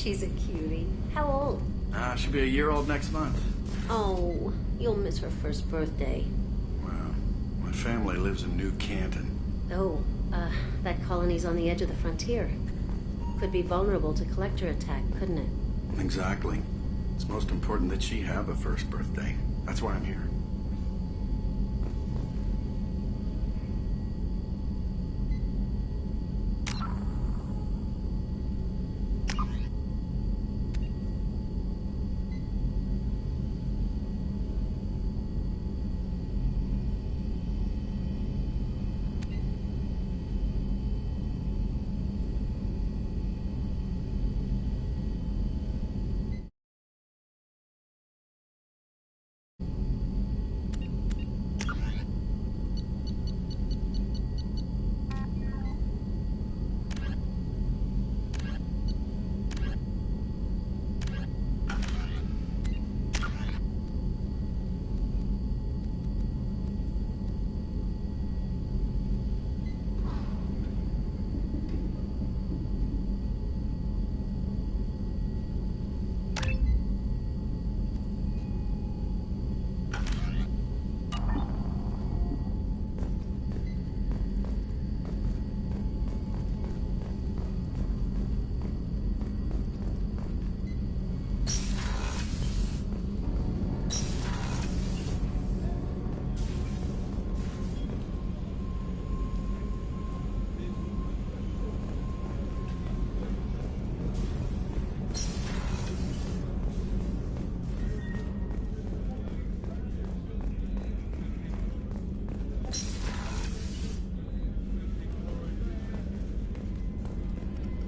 She's a cutie. How old? She'll be a year old next month. Oh, you'll miss her first birthday. Well, my family lives in New Canton. Oh, that colony's on the edge of the frontier. Could be vulnerable to collector attack, couldn't it? Exactly. It's most important that she have a first birthday. That's why I'm here.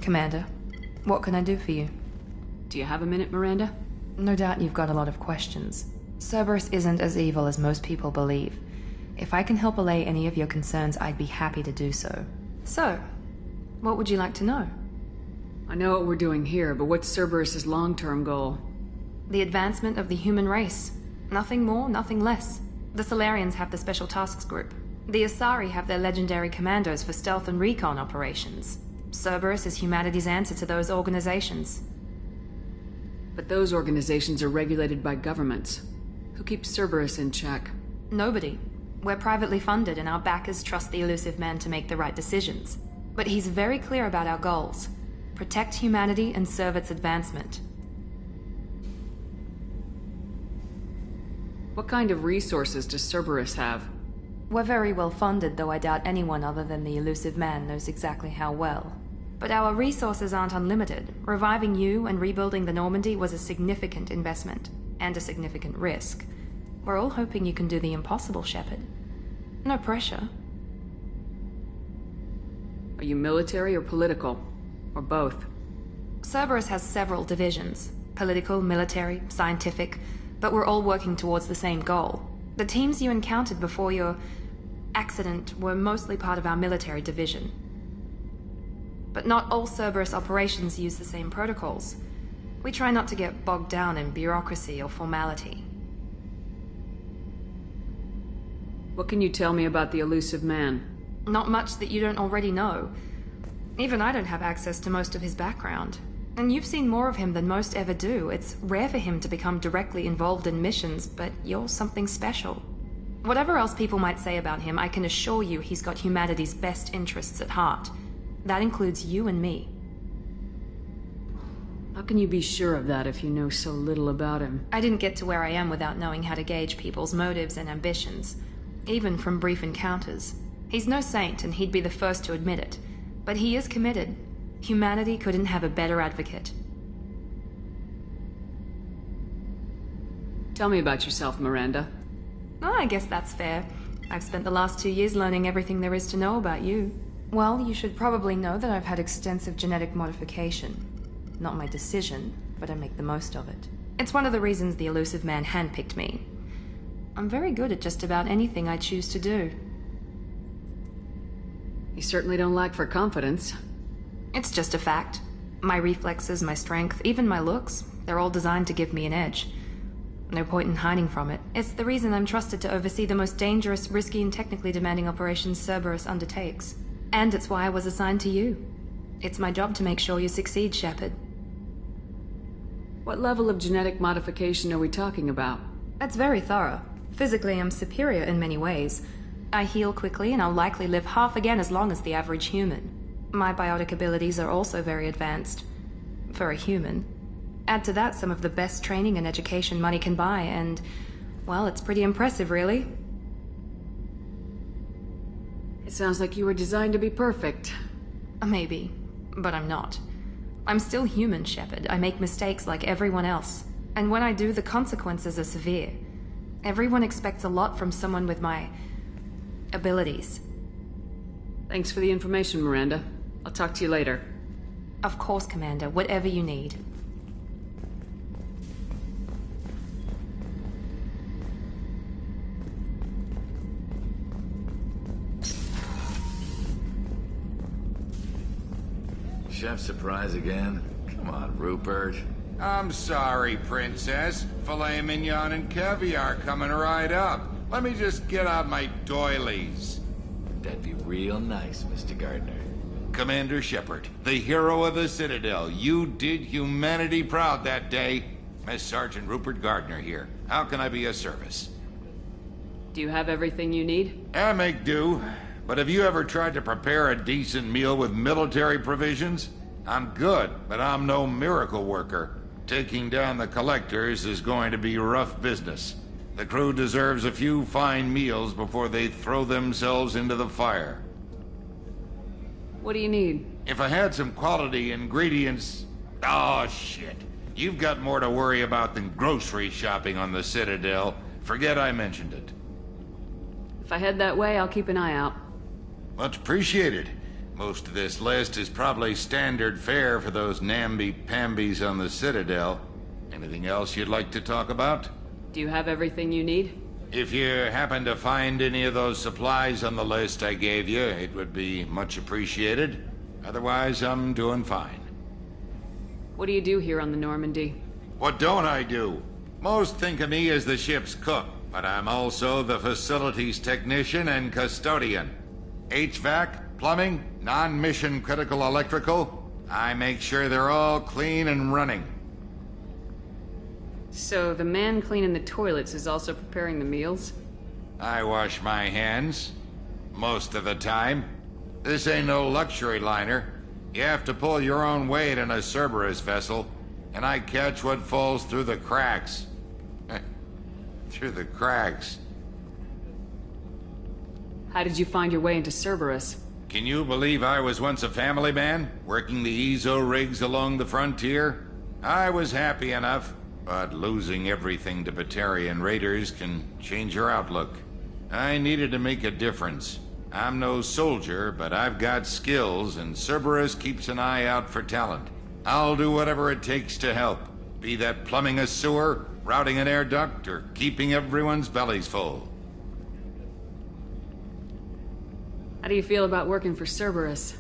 Commander, what can I do for you? Do you have a minute, Miranda? No doubt you've got a lot of questions. Cerberus isn't as evil as most people believe. If I can help allay any of your concerns, I'd be happy to do so. So, what would you like to know? I know what we're doing here, but what's Cerberus's long-term goal? The advancement of the human race. Nothing more, nothing less. The Solarians have the Special Tasks Group. The Asari have their legendary commandos for stealth and recon operations. Cerberus is humanity's answer to those organizations. But those organizations are regulated by governments. Who keeps Cerberus in check? Nobody. We're privately funded and our backers trust the elusive man to make the right decisions. But he's very clear about our goals. Protect humanity and serve its advancement. What kind of resources does Cerberus have? We're very well funded, though I doubt anyone other than the elusive man knows exactly how well. But our resources aren't unlimited. Reviving you and rebuilding the Normandy was a significant investment, and a significant risk. We're all hoping you can do the impossible, Shepard. No pressure. Are you military or political? Or both? Cerberus has several divisions. Political, military, scientific, but we're all working towards the same goal. The teams you encountered before your accident were mostly part of our military division. But not all Cerberus operations use the same protocols. We try not to get bogged down in bureaucracy or formality. What can you tell me about the elusive man? Not much that you don't already know. Even I don't have access to most of his background. And you've seen more of him than most ever do. It's rare for him to become directly involved in missions, but you're something special. Whatever else people might say about him, I can assure you he's got humanity's best interests at heart. That includes you and me. How can you be sure of that if you know so little about him? I didn't get to where I am without knowing how to gauge people's motives and ambitions, even from brief encounters. He's no saint, and he'd be the first to admit it. But he is committed. Humanity couldn't have a better advocate. Tell me about yourself, Miranda. Oh, I guess that's fair. I've spent the last 2 years learning everything there is to know about you. Well, you should probably know that I've had extensive genetic modification. Not my decision, but I make the most of it. It's one of the reasons the elusive man handpicked me. I'm very good at just about anything I choose to do. You certainly don't lack for confidence. It's just a fact. My reflexes, my strength, even my looks, they're all designed to give me an edge. No point in hiding from it. It's the reason I'm trusted to oversee the most dangerous, risky, and technically demanding operations Cerberus undertakes. And it's why I was assigned to you. It's my job to make sure you succeed, Shepard. What level of genetic modification are we talking about? That's very thorough. Physically, I'm superior in many ways. I heal quickly, and I'll likely live half again as long as the average human. My biotic abilities are also very advanced. For a human. Add to that some of the best training and education money can buy, and, well, it's pretty impressive, really. It sounds like you were designed to be perfect. Maybe, but I'm not. I'm still human, Shepard. I make mistakes like everyone else. And when I do, the consequences are severe. Everyone expects a lot from someone with my abilities. Thanks for the information, Miranda. I'll talk to you later. Of course, Commander. Whatever you need. Chef surprise again? Come on, Rupert. I'm sorry, Princess. Filet mignon and caviar coming right up. Let me just get out my doilies. That'd be real nice, Mr. Gardner. Commander Shepard, the hero of the Citadel. You did humanity proud that day. Miss Sergeant Rupert Gardner here. How can I be of service? Do you have everything you need? I make do. But have you ever tried to prepare a decent meal with military provisions? I'm good, but I'm no miracle worker. Taking down the collectors is going to be rough business. The crew deserves a few fine meals before they throw themselves into the fire. What do you need? If I had some quality ingredients... Oh, shit. You've got more to worry about than grocery shopping on the Citadel. Forget I mentioned it. If I head that way, I'll keep an eye out. Much appreciated. Most of this list is probably standard fare for those namby-pambies on the Citadel. Anything else you'd like to talk about? Do you have everything you need? If you happen to find any of those supplies on the list I gave you, it would be much appreciated. Otherwise, I'm doing fine. What do you do here on the Normandy? What don't I do? Most think of me as the ship's cook, but I'm also the facilities technician and custodian. HVAC, plumbing, non-mission critical electrical. I make sure they're all clean and running. So the man cleaning the toilets is also preparing the meals? I wash my hands. Most of the time. This ain't no luxury liner. You have to pull your own weight in a Cerberus vessel, and I catch what falls through the cracks. Through the cracks. How did you find your way into Cerberus? Can you believe I was once a family man, working the EZO rigs along the frontier? I was happy enough, but losing everything to Batarian raiders can change your outlook. I needed to make a difference. I'm no soldier, but I've got skills, and Cerberus keeps an eye out for talent. I'll do whatever it takes to help, be that plumbing a sewer, routing an air duct, or keeping everyone's bellies full. How do you feel about working for Cerberus?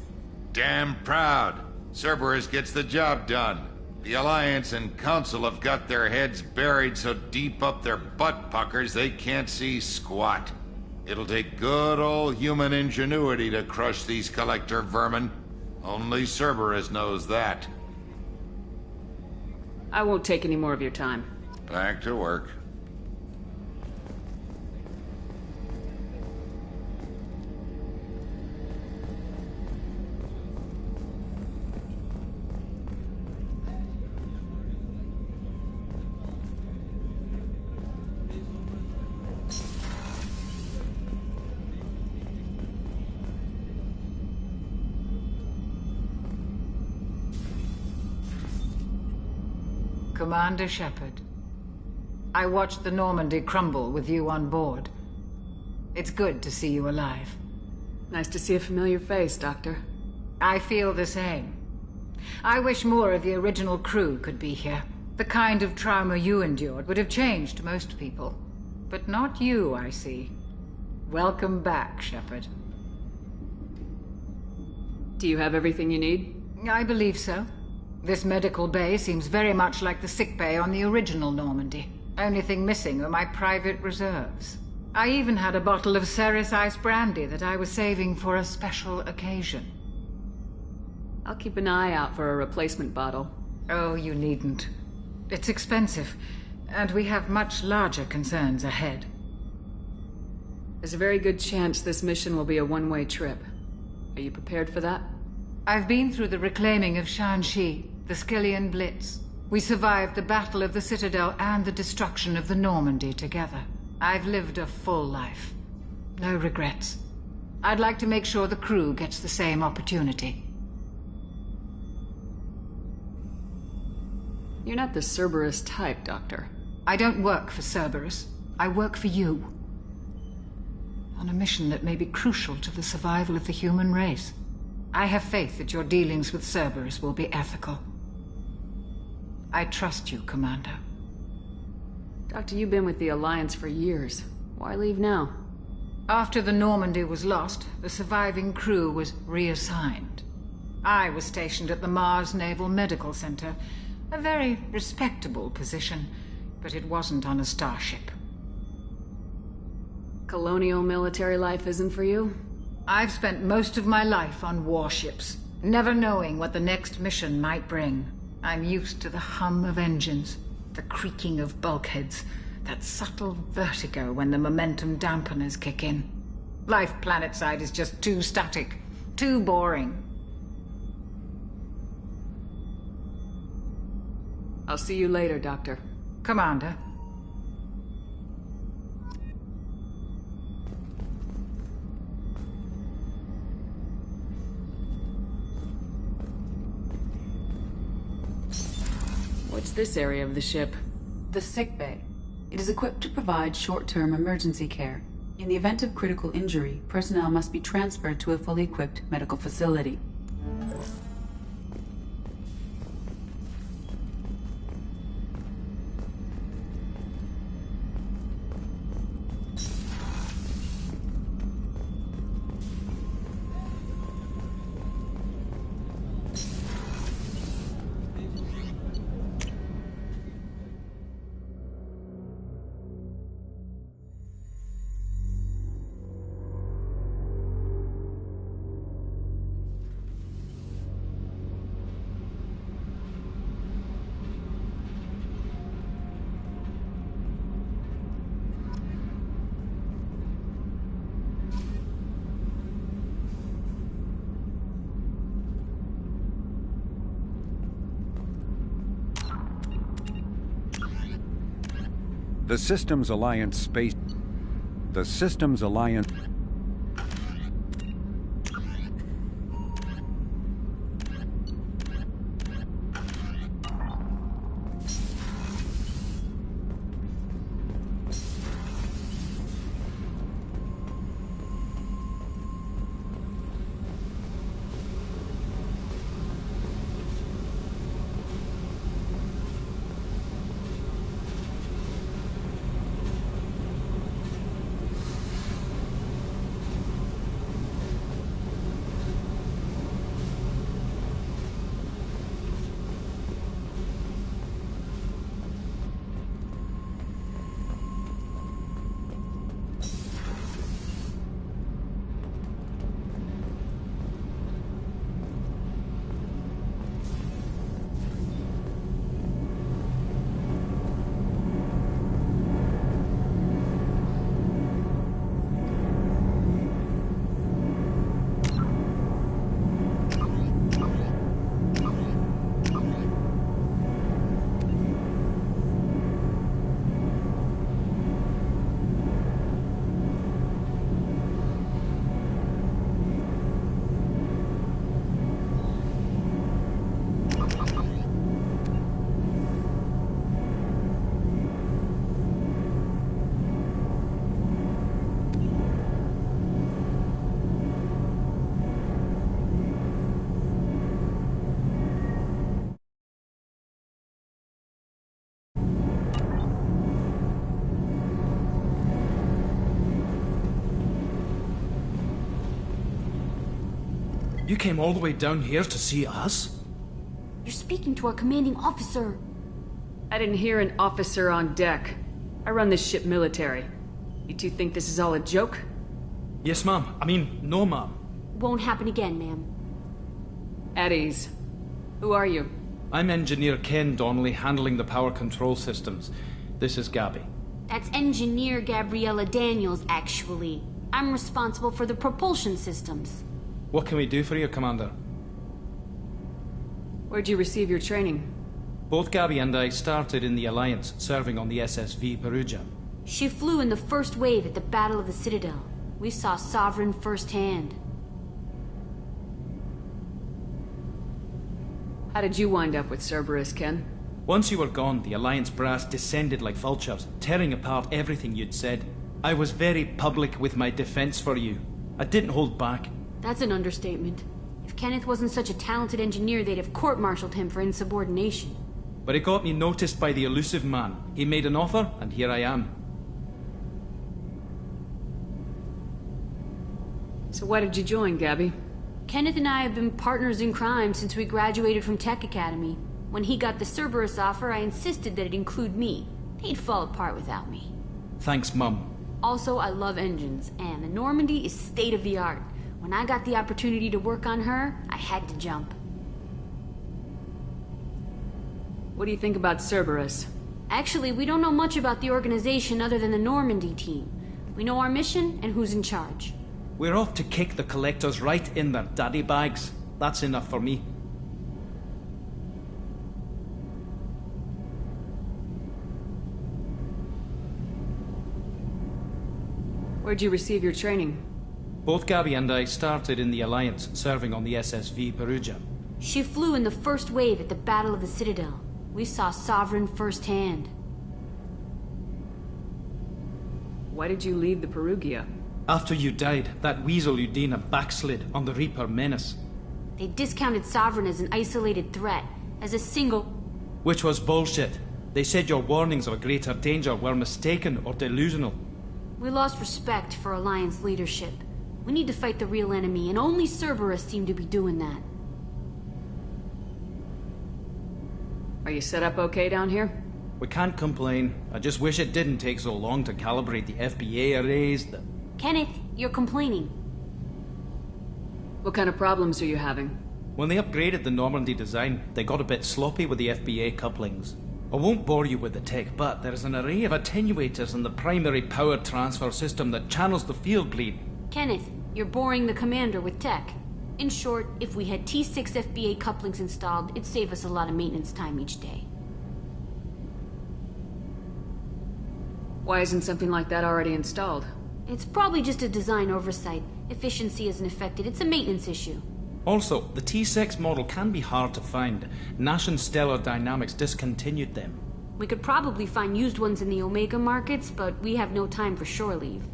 Damn proud. Cerberus gets the job done. The Alliance and Council have got their heads buried so deep up their butt puckers they can't see squat. It'll take good old human ingenuity to crush these collector vermin. Only Cerberus knows that. I won't take any more of your time. Back to work. Commander Shepard, I watched the Normandy crumble with you on board. It's good to see you alive. Nice to see a familiar face, Doctor. I feel the same. I wish more of the original crew could be here. The kind of trauma you endured would have changed most people. But not you, I see. Welcome back, Shepard. Do you have everything you need? I believe so. This medical bay seems very much like the sick bay on the original Normandy. Only thing missing are my private reserves. I even had a bottle of Ceres Ice Brandy that I was saving for a special occasion. I'll keep an eye out for a replacement bottle. Oh, you needn't. It's expensive, and we have much larger concerns ahead. There's a very good chance this mission will be a one-way trip. Are you prepared for that? I've been through the reclaiming of Shanxi, the Skillian Blitz. We survived the Battle of the Citadel and the destruction of the Normandy together. I've lived a full life. No regrets. I'd like to make sure the crew gets the same opportunity. You're not the Cerberus type, Doctor. I don't work for Cerberus. I work for you. On a mission that may be crucial to the survival of the human race. I have faith that your dealings with Cerberus will be ethical. I trust you, Commander. Doctor, you've been with the Alliance for years. Why leave now? After the Normandy was lost, the surviving crew was reassigned. I was stationed at the Mars Naval Medical Center, a very respectable position, but it wasn't on a starship. Colonial military life isn't for you? I've spent most of my life on warships, never knowing what the next mission might bring. I'm used to the hum of engines, the creaking of bulkheads, that subtle vertigo when the momentum dampeners kick in. Life planetside is just too static, too boring. I'll see you later, Doctor. Commander. What's this area of the ship? The sick bay. It is equipped to provide short-term emergency care. In the event of critical injury, personnel must be transferred to a fully equipped medical facility. The Systems Alliance space... The Systems Alliance... You came all the way down here to see us? You're speaking to our commanding officer. I didn't hear an officer on deck. I run this ship military. You two think this is all a joke? Yes, ma'am. I mean, no, ma'am. Won't happen again, ma'am. At ease. Who are you? I'm Engineer Ken Donnelly, handling the power control systems. This is Gabby. That's Engineer Gabriella Daniels, actually. I'm responsible for the propulsion systems. What can we do for you, Commander? Where'd you receive your training? Both Gabby and I started in the Alliance, serving on the SSV Perugia. She flew in the first wave at the Battle of the Citadel. We saw Sovereign firsthand. How did you wind up with Cerberus, Ken? Once you were gone, the Alliance brass descended like vultures, tearing apart everything you'd said. I was very public with my defense for you. I didn't hold back. That's an understatement. If Kenneth wasn't such a talented engineer, they'd have court-martialed him for insubordination. But it got me noticed by the elusive man. He made an offer, and here I am. So why did you join, Gabby? Kenneth and I have been partners in crime since we graduated from Tech Academy. When he got the Cerberus offer, I insisted that it include me. They'd fall apart without me. Thanks, Mum. Also, I love engines, and the Normandy is state-of-the-art. When I got the opportunity to work on her, I had to jump. What do you think about Cerberus? Actually, we don't know much about the organization other than the Normandy team. We know our mission and who's in charge. We're off to kick the collectors right in their daddy bags. That's enough for me. Where'd you receive your training? Both Gabby and I started in the Alliance, serving on the SSV Perugia. She flew in the first wave at the Battle of the Citadel. We saw Sovereign firsthand. Why did you leave the Perugia? After you died, that weasel Udina backslid on the Reaper menace. They discounted Sovereign as an isolated threat, as a single... Which was bullshit. They said your warnings of a greater danger were mistaken or delusional. We lost respect for Alliance leadership. We need to fight the real enemy, and only Cerberus seemed to be doing that. Are you set up okay down here? We can't complain. I just wish it didn't take so long to calibrate the FBA arrays. Kenneth, you're complaining. What kind of problems are you having? When they upgraded the Normandy design, they got a bit sloppy with the FBA couplings. I won't bore you with the tech, but there is an array of attenuators in the primary power transfer system that channels the field bleed. Kenneth, you're boring the commander with tech. In short, if we had T6 FBA couplings installed, it'd save us a lot of maintenance time each day. Why isn't something like that already installed? It's probably just a design oversight. Efficiency isn't affected. It's a maintenance issue. Also, the T6 model can be hard to find. Nash and Stellar Dynamics discontinued them. We could probably find used ones in the Omega markets, but we have no time for shore leave.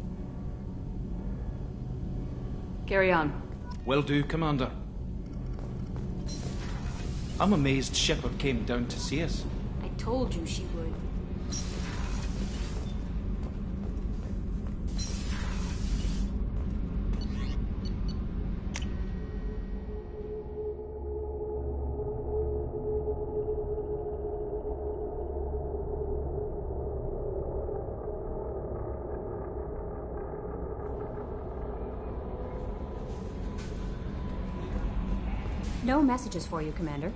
Carry on. Will do, Commander. I'm amazed Shepard came down to see us. I told you she would. No messages for you, Commander.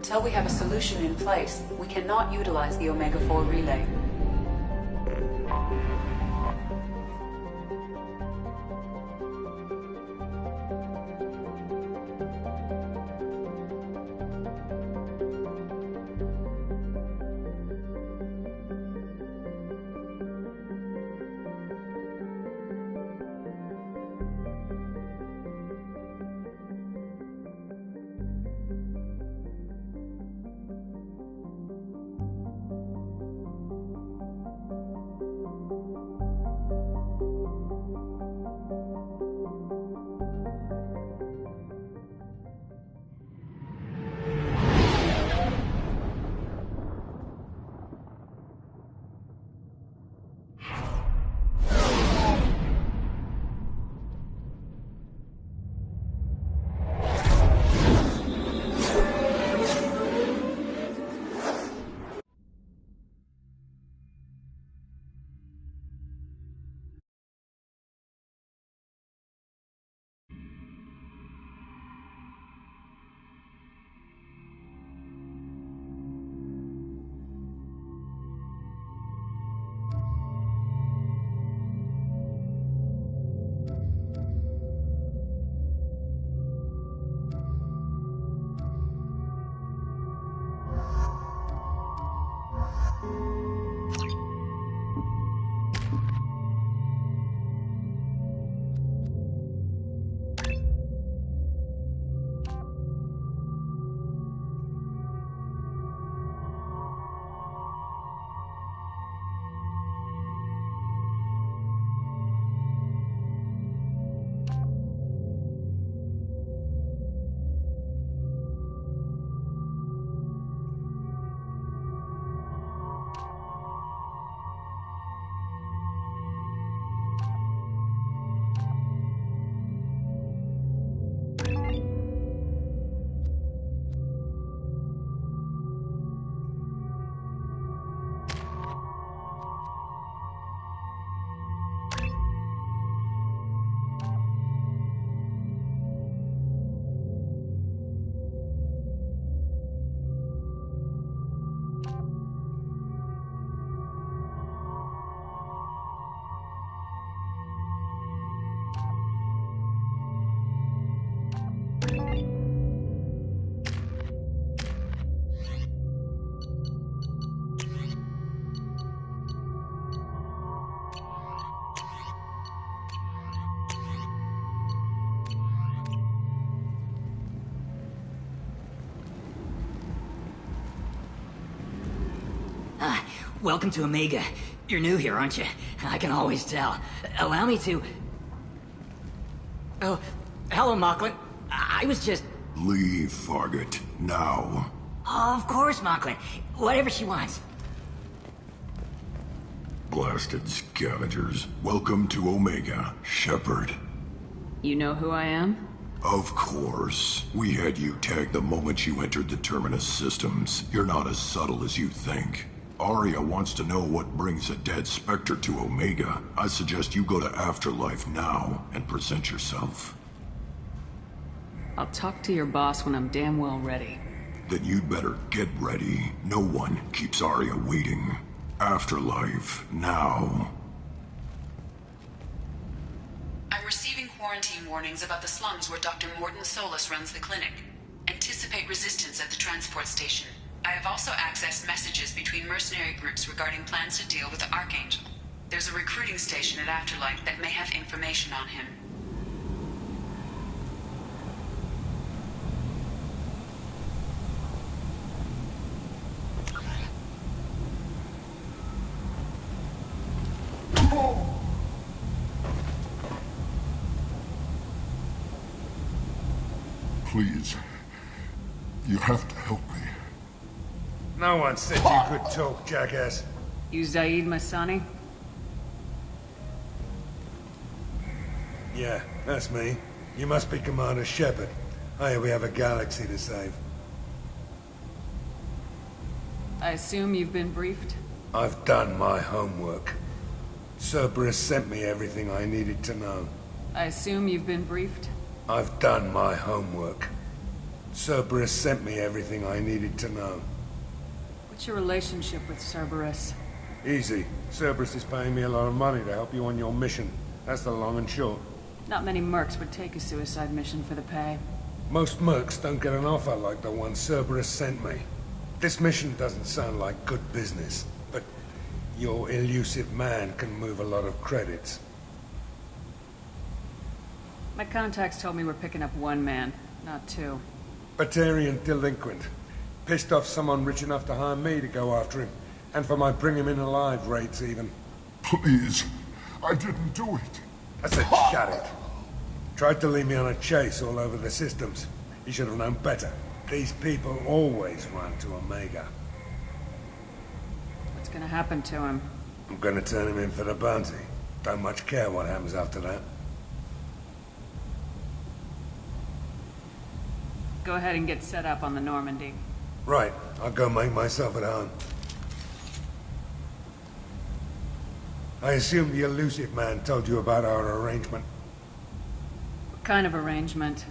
Until we have a solution in place, we cannot utilize the Omega-4 relay. Welcome to Omega. You're new here, aren't you? I can always tell. Allow me to... Oh, hello, Mocklin. I was just... Leave, Fargate. Now. Oh, of course, Mocklin. Whatever she wants. Blasted scavengers. Welcome to Omega, Shepard. You know who I am? Of course. We had you tagged the moment you entered the Terminus systems. You're not as subtle as you think. Arya wants to know what brings a dead Spectre to Omega. I suggest you go to Afterlife now and present yourself. I'll talk to your boss when I'm damn well ready. Then you'd better get ready. No one keeps Arya waiting. Afterlife now. I'm receiving quarantine warnings about the slums where Dr. Morton Solus runs the clinic. Anticipate resistance at the transport station. I have also accessed messages between mercenary groups regarding plans to deal with the Archangel. There's a recruiting station at Afterlife that may have information on him. Please. You have to help me. No one said you could talk, jackass. You Zaid Masani? Yeah, that's me. You must be Commander Shepard. Hey, we have a galaxy to save. I assume you've been briefed? I've done my homework. Cerberus sent me everything I needed to know. I assume you've been briefed? I've done my homework. Cerberus sent me everything I needed to know. What's your relationship with Cerberus? Easy. Cerberus is paying me a lot of money to help you on your mission. That's the long and short. Not many mercs would take a suicide mission for the pay. Most mercs don't get an offer like the one Cerberus sent me. This mission doesn't sound like good business, but your elusive man can move a lot of credits. My contacts told me we're picking up one man, not two. Batarian delinquent. Pissed off someone rich enough to hire me to go after him. And for my bring him in alive rates even. Please, I didn't do it. I said shut it. Tried to lead me on a chase all over the systems. He should have known better. These people always run to Omega. What's gonna happen to him? I'm gonna turn him in for the bounty. Don't much care what happens after that. Go ahead and get set up on the Normandy. Right, I'll go make myself at home. I assume the elusive man told you about our arrangement. What kind of arrangement?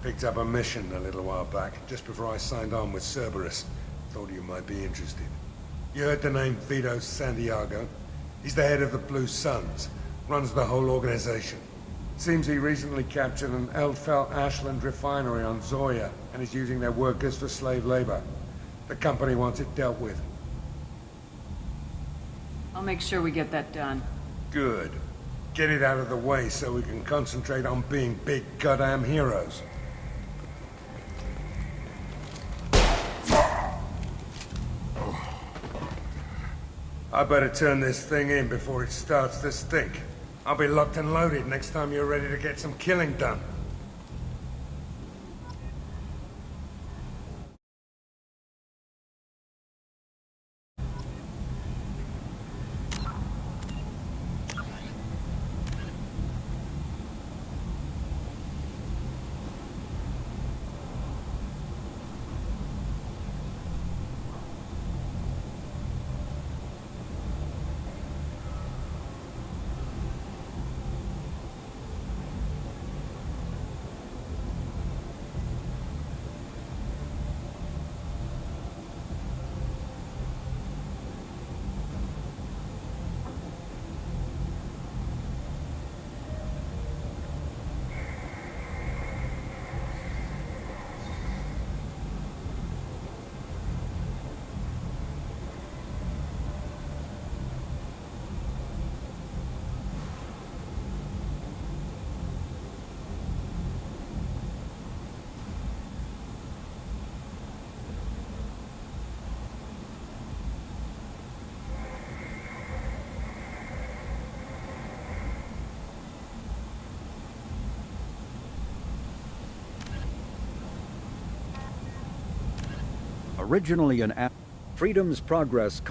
Picked up a mission a little while back, just before I signed on with Cerberus. Thought you might be interested. You heard the name Vito Santiago? He's the head of the Blue Suns, runs the whole organization. Seems he recently captured an Eldfell Ashland refinery on Zoya and is using their workers for slave labor. The company wants it dealt with. I'll make sure we get that done. Good. Get it out of the way so we can concentrate on being big goddamn heroes. I better turn this thing in before it starts to stink. I'll be locked and loaded next time you're ready to get some killing done. Originally an app, Freedom's Progress.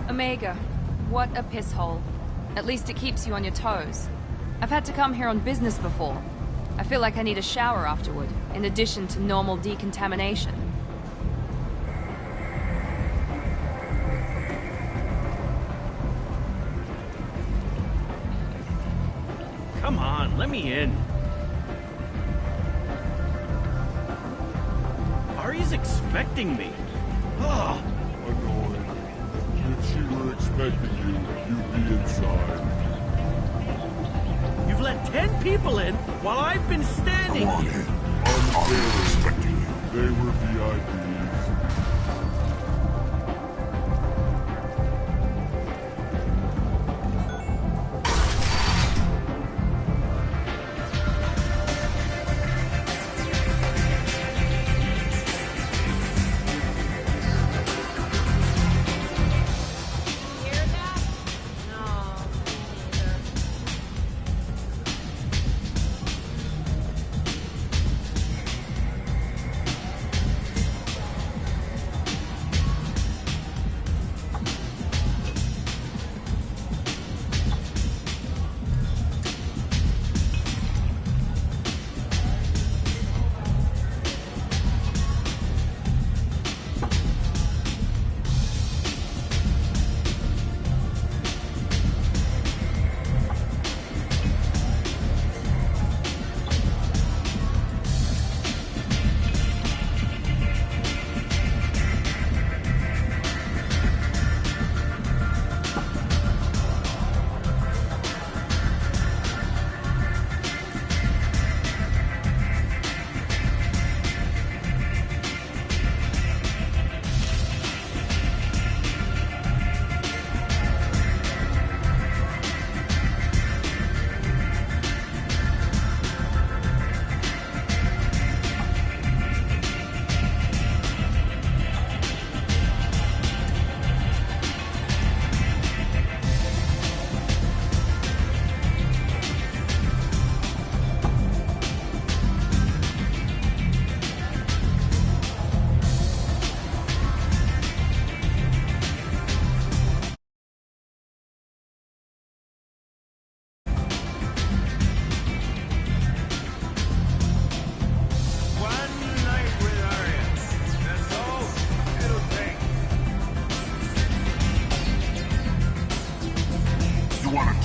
Omega, what a piss hole. At least it keeps you on your toes. I've had to come here on business before. I feel like I need a shower afterward, in addition to normal decontamination. Come on, let me in. Ari's expecting me. Oh. expecting you. You be inside. You've let 10 people in while I've been standing Come on here. in. I'm expecting you. They were VIPs.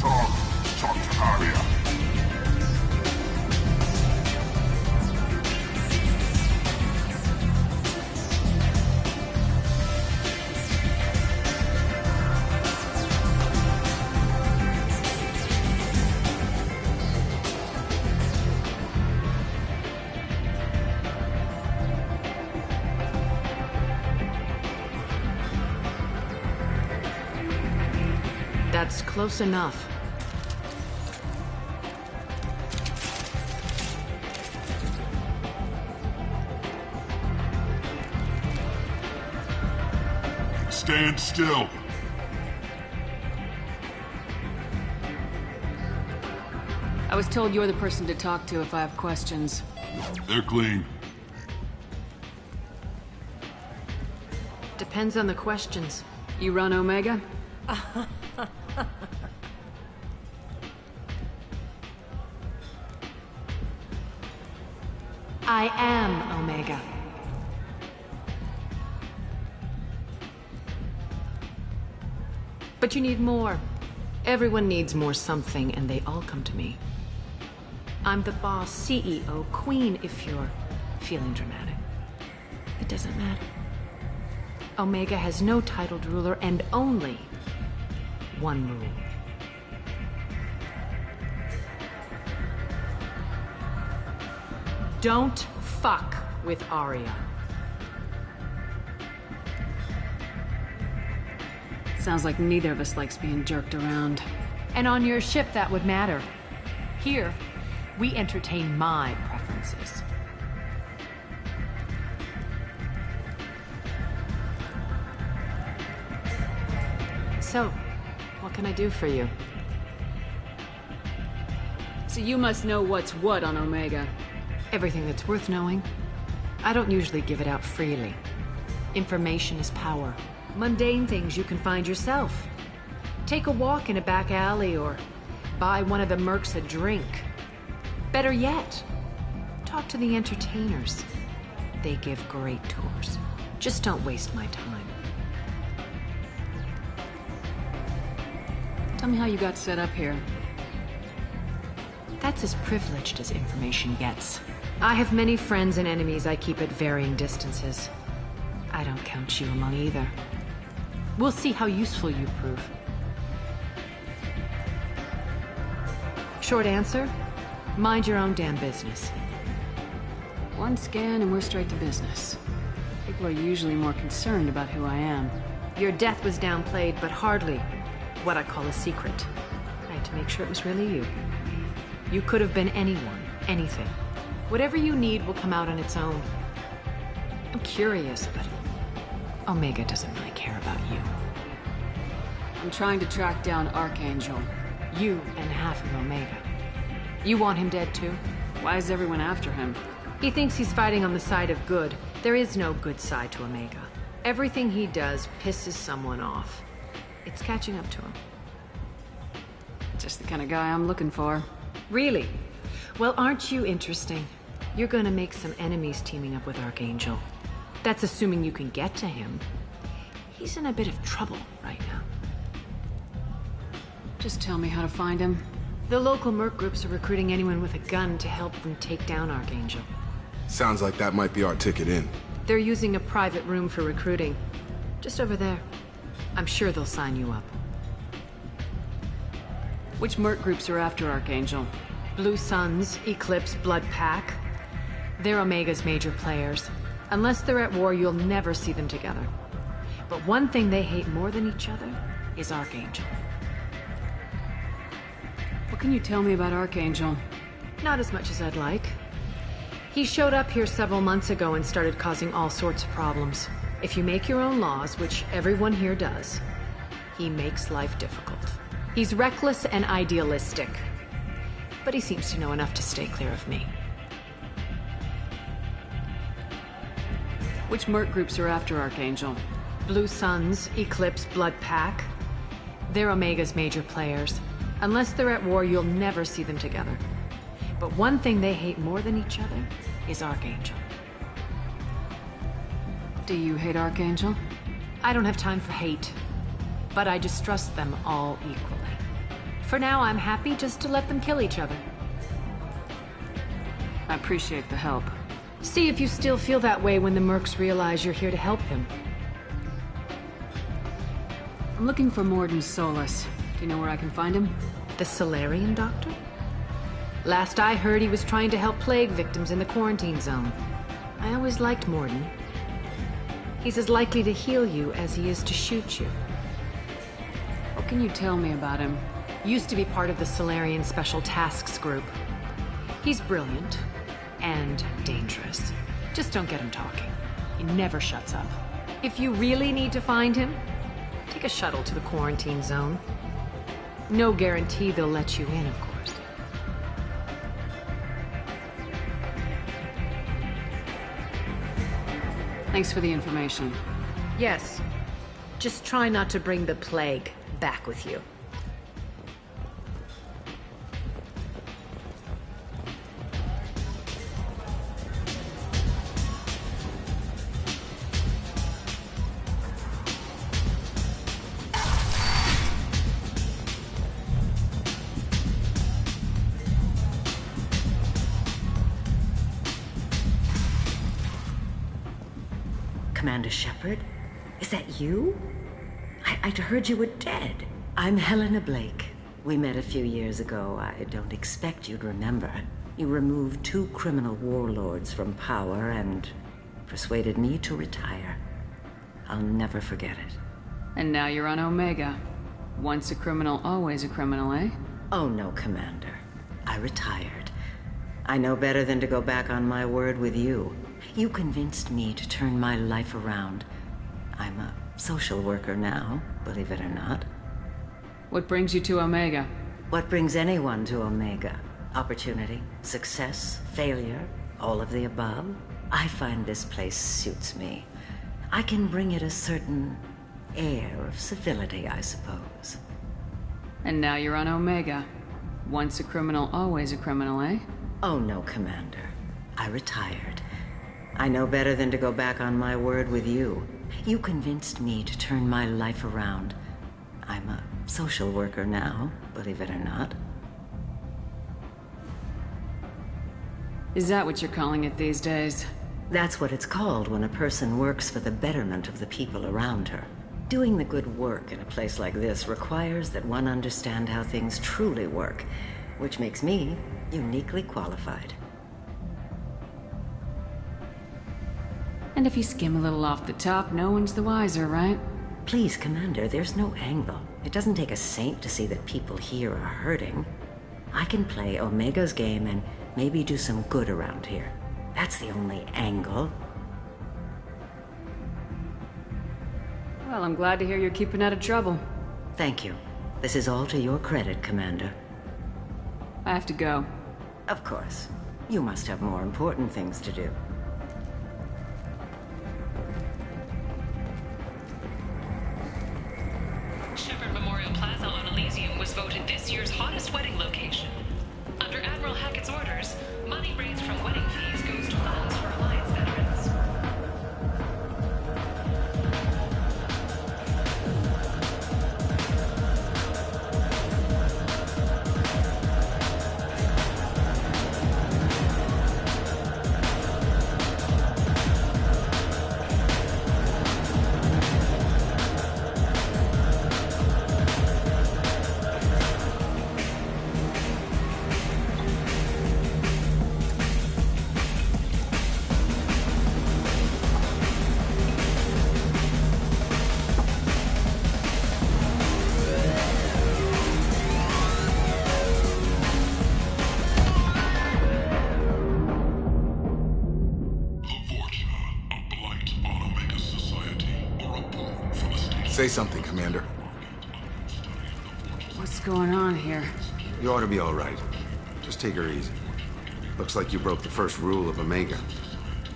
Talk to Arya. That's close enough. Stand still. I was told you're the person to talk to if I have questions. They're clean. Depends on the questions. You run Omega? I am Omega. But you need more. Everyone needs more something, and they all come to me. I'm the boss, CEO, queen, if you're feeling dramatic. It doesn't matter. Omega has no titled ruler and only one rule. Don't fuck with Arya. Sounds like neither of us likes being jerked around. And on your ship, that would matter. Here, we entertain my preferences. So, what can I do for you? So you must know what's what on Omega. Everything that's worth knowing. I don't usually give it out freely. Information is power. Mundane things you can find yourself. Take a walk in a back alley or buy one of the mercs a drink. Better yet, talk to the entertainers. They give great tours. Just don't waste my time. Tell me how you got set up here. That's as privileged as information gets. I have many friends and enemies I keep at varying distances. I don't count you among either. We'll see how useful you prove. Short answer, mind your own damn business. One scan and we're straight to business. People are usually more concerned about who I am. Your death was downplayed, but hardly what I call a secret. I had to make sure it was really you. You could have been anyone, anything. Whatever you need will come out on its own. I'm curious, but Omega doesn't really care about you. I'm trying to track down Archangel. You and half of Omega. You want him dead too? Why is everyone after him? He thinks he's fighting on the side of good. There is no good side to Omega. Everything he does pisses someone off. It's catching up to him. Just the kind of guy I'm looking for. Really? Well, aren't you interesting? You're gonna make some enemies teaming up with Archangel. That's assuming you can get to him. He's in a bit of trouble right now. Just tell me how to find him. The local merc groups are recruiting anyone with a gun to help them take down Archangel. Sounds like that might be our ticket in. They're using a private room for recruiting. Just over there. I'm sure they'll sign you up. Which merc groups are after Archangel? Blue Suns, Eclipse, Blood Pack. They're Omega's major players. Unless they're at war, you'll never see them together. But one thing they hate more than each other is Archangel. What can you tell me about Archangel? Not as much as I'd like. He showed up here several months ago and started causing all sorts of problems. If you make your own laws, which everyone here does, he makes life difficult. He's reckless and idealistic. But he seems to know enough to stay clear of me. Which merc groups are after Archangel? Blue Suns, Eclipse, Blood Pack. They're Omega's major players. Unless they're at war, you'll never see them together. But one thing they hate more than each other is Archangel. Do you hate Archangel? I don't have time for hate. But I distrust them all equally. For now, I'm happy just to let them kill each other. I appreciate the help. See if you still feel that way when the mercs realize you're here to help him. I'm looking for Morden Solus. Do you know where I can find him? The Solarian doctor? Last I heard, he was trying to help plague victims in the quarantine zone. I always liked Morden. He's as likely to heal you as he is to shoot you. What can you tell me about him? Used to be part of the Solarian Special Tasks Group. He's brilliant and dangerous. Just don't get him talking. He never shuts up. If you really need to find him, take a shuttle to the quarantine zone. No guarantee they'll let you in, of course. Thanks for the information. Yes. Just try not to bring the plague back with you. Commander Shepard? Is that you? I'd heard you were dead. I'm Helena Blake. We met a few years ago. I don't expect you'd remember. You removed 2 criminal warlords from power and persuaded me to retire. I'll never forget it. And now you're on Omega. Once a criminal, always a criminal, eh? Oh no, Commander. I retired. I know better than to go back on my word with you. You convinced me to turn my life around. I'm a social worker now, believe it or not. What brings you to Omega? What brings anyone to Omega? Opportunity, success, failure, all of the above. I find this place suits me. I can bring it a certain air of civility, I suppose. And now you're on Omega. Once a criminal, always a criminal, eh? Oh no, Commander. I retired. I know better than to go back on my word with you. You convinced me to turn my life around. I'm a social worker now, believe it or not. Is that what you're calling it these days? That's what it's called when a person works for the betterment of the people around her. Doing the good work in a place like this requires that one understand how things truly work, which makes me uniquely qualified. And if you skim a little off the top, no one's the wiser, right? Please, Commander, there's no angle. It doesn't take a saint to see that people here are hurting. I can play Omega's game and maybe do some good around here. That's the only angle. Well, I'm glad to hear you're keeping out of trouble. Thank you. This is all to your credit, Commander. I have to go. Of course. You must have more important things to do. Shepard Memorial Plaza on Elysium was voted this year's hottest wedding location. Under Admiral Hackett's orders, money raised from wedding fees goes to funds for Alliance veterans. Say something, Commander. What's going on here? You ought to be all right. Just take her easy. Looks like you broke the first rule of Omega.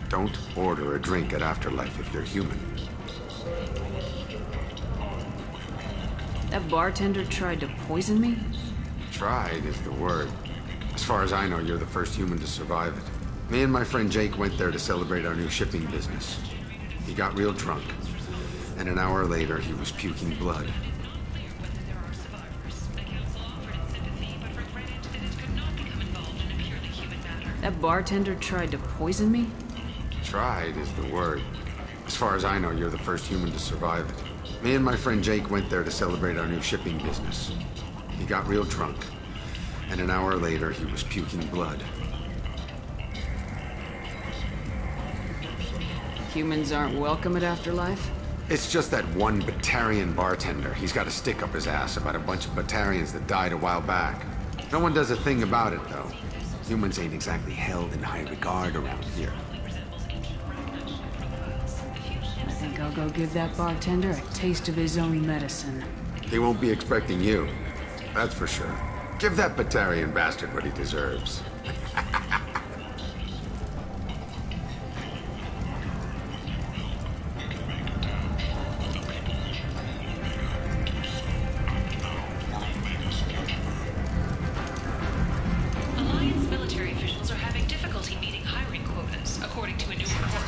Don't order a drink at Afterlife if you're human. That bartender tried to poison me? Tried is the word. As far as I know, you're the first human to survive it. Me and my friend Jake went there to celebrate our new shipping business. He got real drunk. And an hour later, he was puking blood. That bartender tried to poison me? Tried is the word. As far as I know, you're the first human to survive it. Me and my friend Jake went there to celebrate our new shipping business. He got real drunk. And an hour later, he was puking blood. Humans aren't welcome at Afterlife? It's just that one Batarian bartender. He's got a stick up his ass about a bunch of Batarians that died a while back. No one does a thing about it, though. Humans ain't exactly held in high regard around here. I think I'll go give that bartender a taste of his own medicine. He won't be expecting you. That's for sure. Give that Batarian bastard what he deserves. Alliance military officials are having difficulty meeting hiring quotas, according to a new report.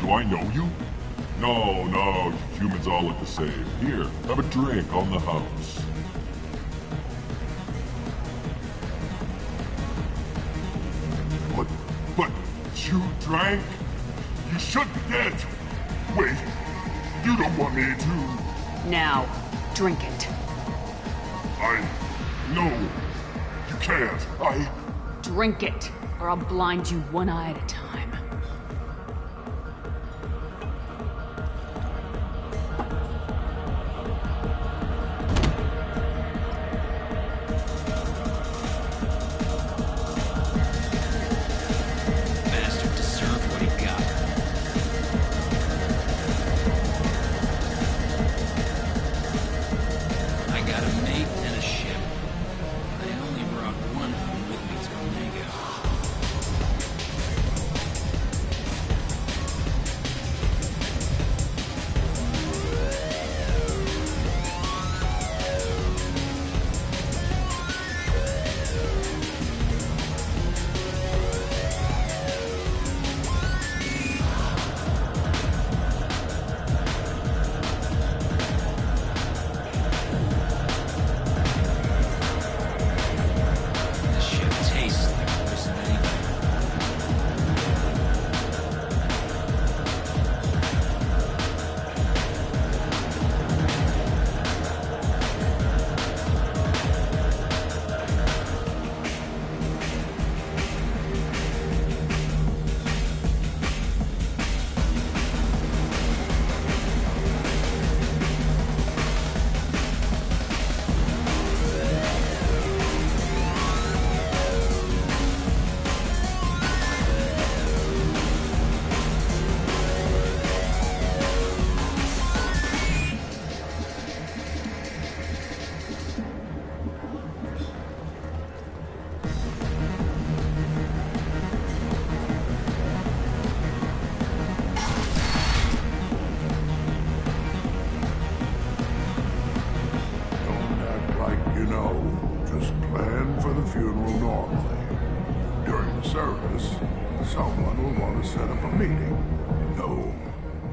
Do I know you? No, no, you humans all look the same. Here, have a drink on the house. But you drank? You should be dead. Wait, you don't want me to... Now, drink it. No, you can't. Drink it, or I'll blind you one eye at a time. Bastard deserved what he got.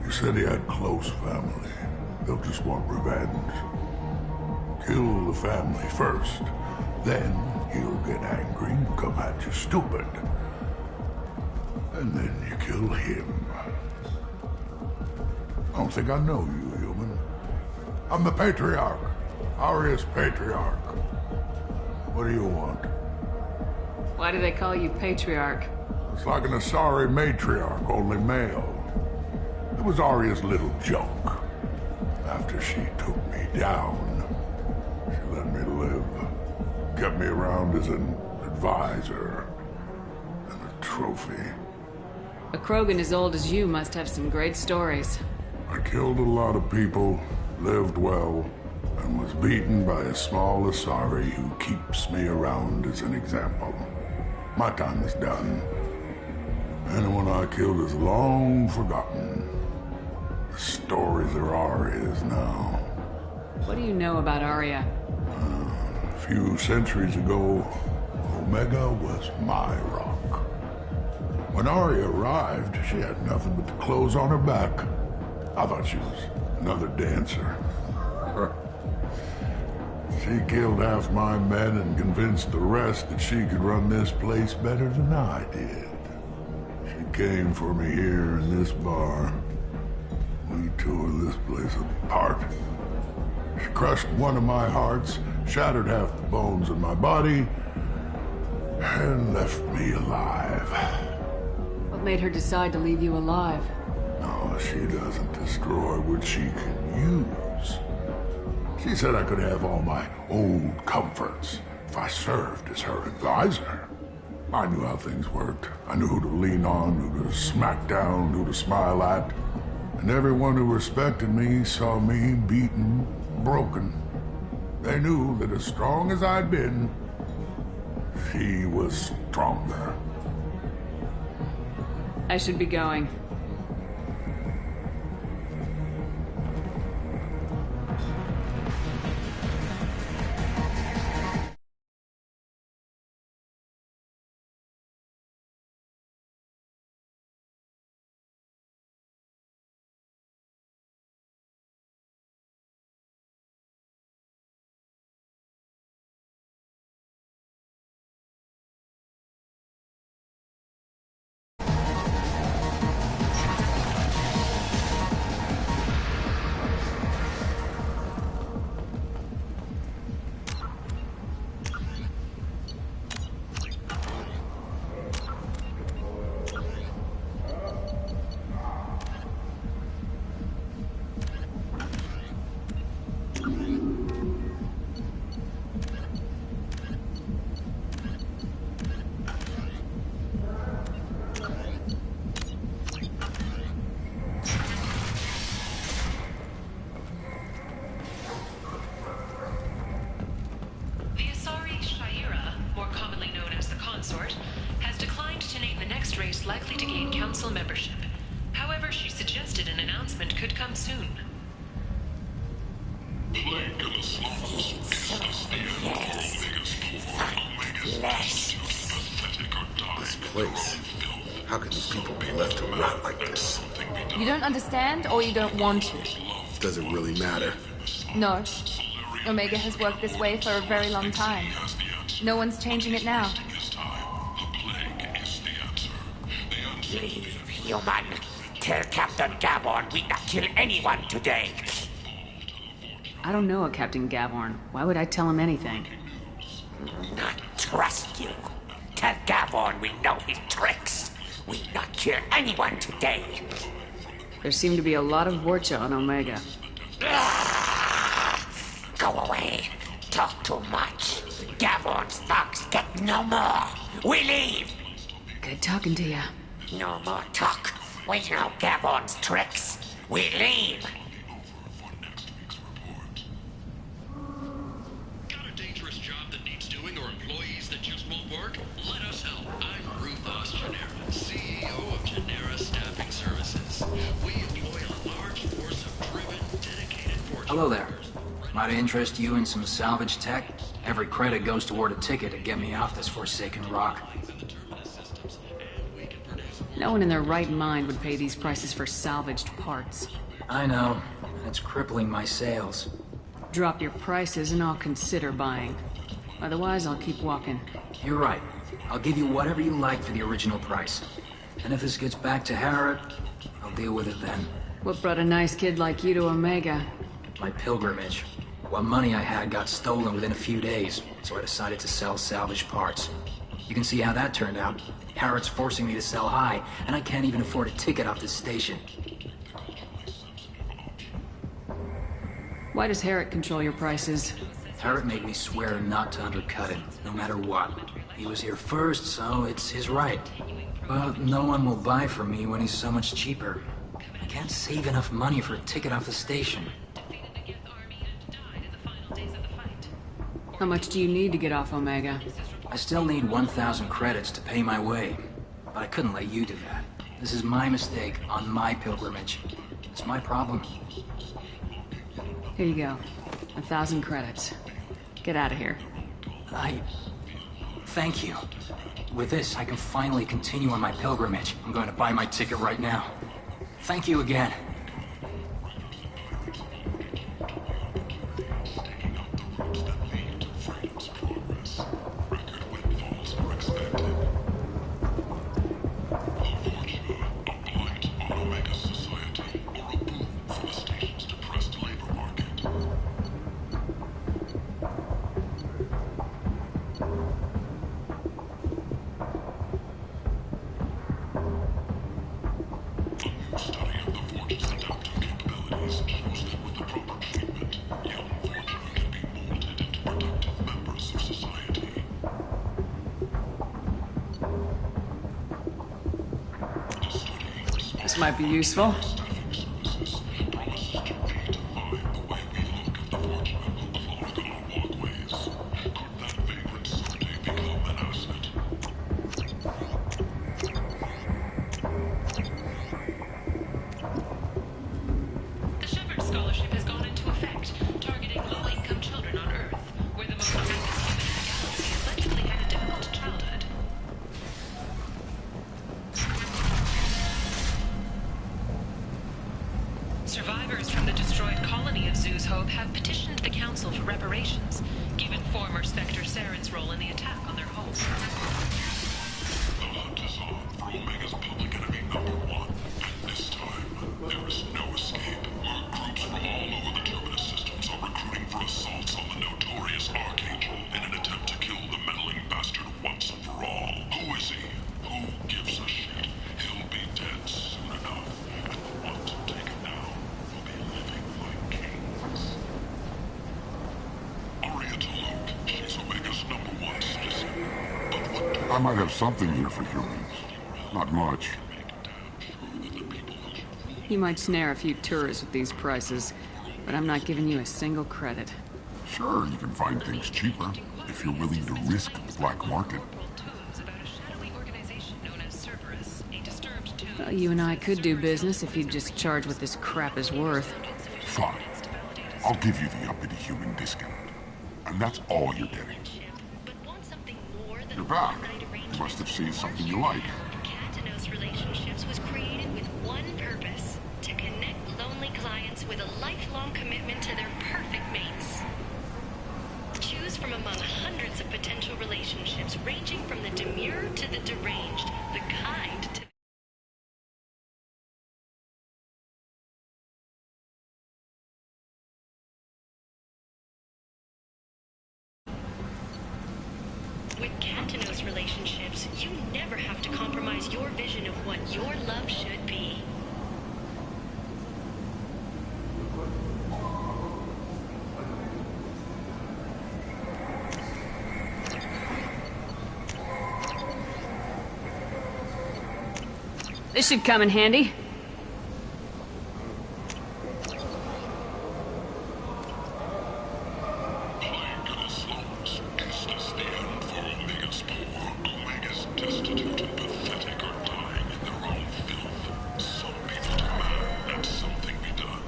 He said he had close family. They'll just want revenge. Kill the family first. Then he'll get angry and come at you stupid. And then you kill him. I don't think I know you, human. I'm the Patriarch. Aria's Patriarch. What do you want? Why do they call you Patriarch? It's like an Asari matriarch, only male. It was Aria's little joke. After she took me down, she let me live. Kept me around as an advisor and a trophy. A Krogan as old as you must have some great stories. I killed a lot of people, lived well, and was beaten by a small Asari who keeps me around as an example. My time is done. Anyone I killed is long forgotten. The story there are is now. What do you know about Aria? A few centuries ago, Omega was my rock. When Aria arrived, she had nothing but the clothes on her back. I thought she was another dancer. She killed half my men and convinced the rest that she could run this place better than I did. She came for me here in this bar. We tore this place apart. She crushed one of my hearts, shattered half the bones in my body, and left me alive. What made her decide to leave you alive? No, she doesn't destroy what she can use. She said I could have all my old comforts if I served as her advisor. I knew how things worked. I knew who to lean on, who to smack down, who to smile at. And everyone who respected me saw me beaten, broken. They knew that as strong as I'd been, she was stronger. I should be going. Likely to gain council membership. However, she suggested an announcement could come soon. Plague in the slums. This place. How can these people be left to rot like this? You don't understand, or you don't want to? Does it really matter? No. Omega has worked this way for a very long time. No one's changing it now. Leave, human. Tell Captain Gavorn we not kill anyone today. I don't know a Captain Gavorn. Why would I tell him anything? Not trust you. Tell Gavorn we know his tricks. We not kill anyone today. There seem to be a lot of Vorcha on Omega. Go away. Talk too much. Gavorn's thugs get no more. We leave. Good talking to you. No more talk. We know Gavorn's tricks. We leave. Got a dangerous job that needs doing or employees that just won't work? Let us help. I'm Ruthos Genera, CEO of Genera Staffing Services. We employ a large force of driven, dedicated fortune. Hello there. Might interest you in some salvage tech? Every credit goes toward a ticket to get me off this forsaken rock. No one in their right mind would pay these prices for salvaged parts. I know. It's crippling my sales. Drop your prices and I'll consider buying. Otherwise, I'll keep walking. You're right. I'll give you whatever you like for the original price. And if this gets back to Harrod, I'll deal with it then. What brought a nice kid like you to Omega? My pilgrimage. What money I had got stolen within a few days, so I decided to sell salvaged parts. You can see how that turned out. Harrod's forcing me to sell high, and I can't even afford a ticket off this station. Why does Harrod control your prices? Harrod made me swear not to undercut it, no matter what. He was here first, so it's his right. But no one will buy from me when he's so much cheaper. I can't save enough money for a ticket off the station. How much do you need to get off Omega? I still need 1,000 credits to pay my way. But I couldn't let you do that. This is my mistake on my pilgrimage. It's my problem. Here you go. 1,000 credits. Get out of here. Thank you. With this, I can finally continue on my pilgrimage. I'm going to buy my ticket right now. Thank you again. This might be useful. Survivors from the destroyed colony of Zoo's Hope have petitioned the Council for reparations, given former Spectre Saren's role in the attack on their home. The hunt is on for Omega's public enemy #1, and this time, there is no escape. Groups from all over the Terminus systems are recruiting for assaults on the notorious Archangel in an attempt to kill the meddling bastard once and for all. Who is he? Who gives a shit? He'll be dead soon enough, and the ones who take him now will be living like kings. Aria Taluk, she's Omega's #1 citizen. But what I might have something here for humans. Not much. You might snare a few tourists with these prices, but I'm not giving you a single credit. Sure, you can find things cheaper if you're willing to risk the black market. Well, you and I could do business if you'd just charge what this crap is worth. Fine. I'll give you the uppity human discount. And that's all you're getting. You're back. You must have seen something you like. Katanos Relationships was created with one purpose: to connect lonely clients with a lifelong commitment to their perfect mates. Choose from among hundreds of potential relationships ranging from the demure to the deranged, the kind to With Katanos Relationships, you never have to compromise your vision of what your love should be. This should come in handy. destitute and pathetic are dying in their own filth. Some people demand that something be done.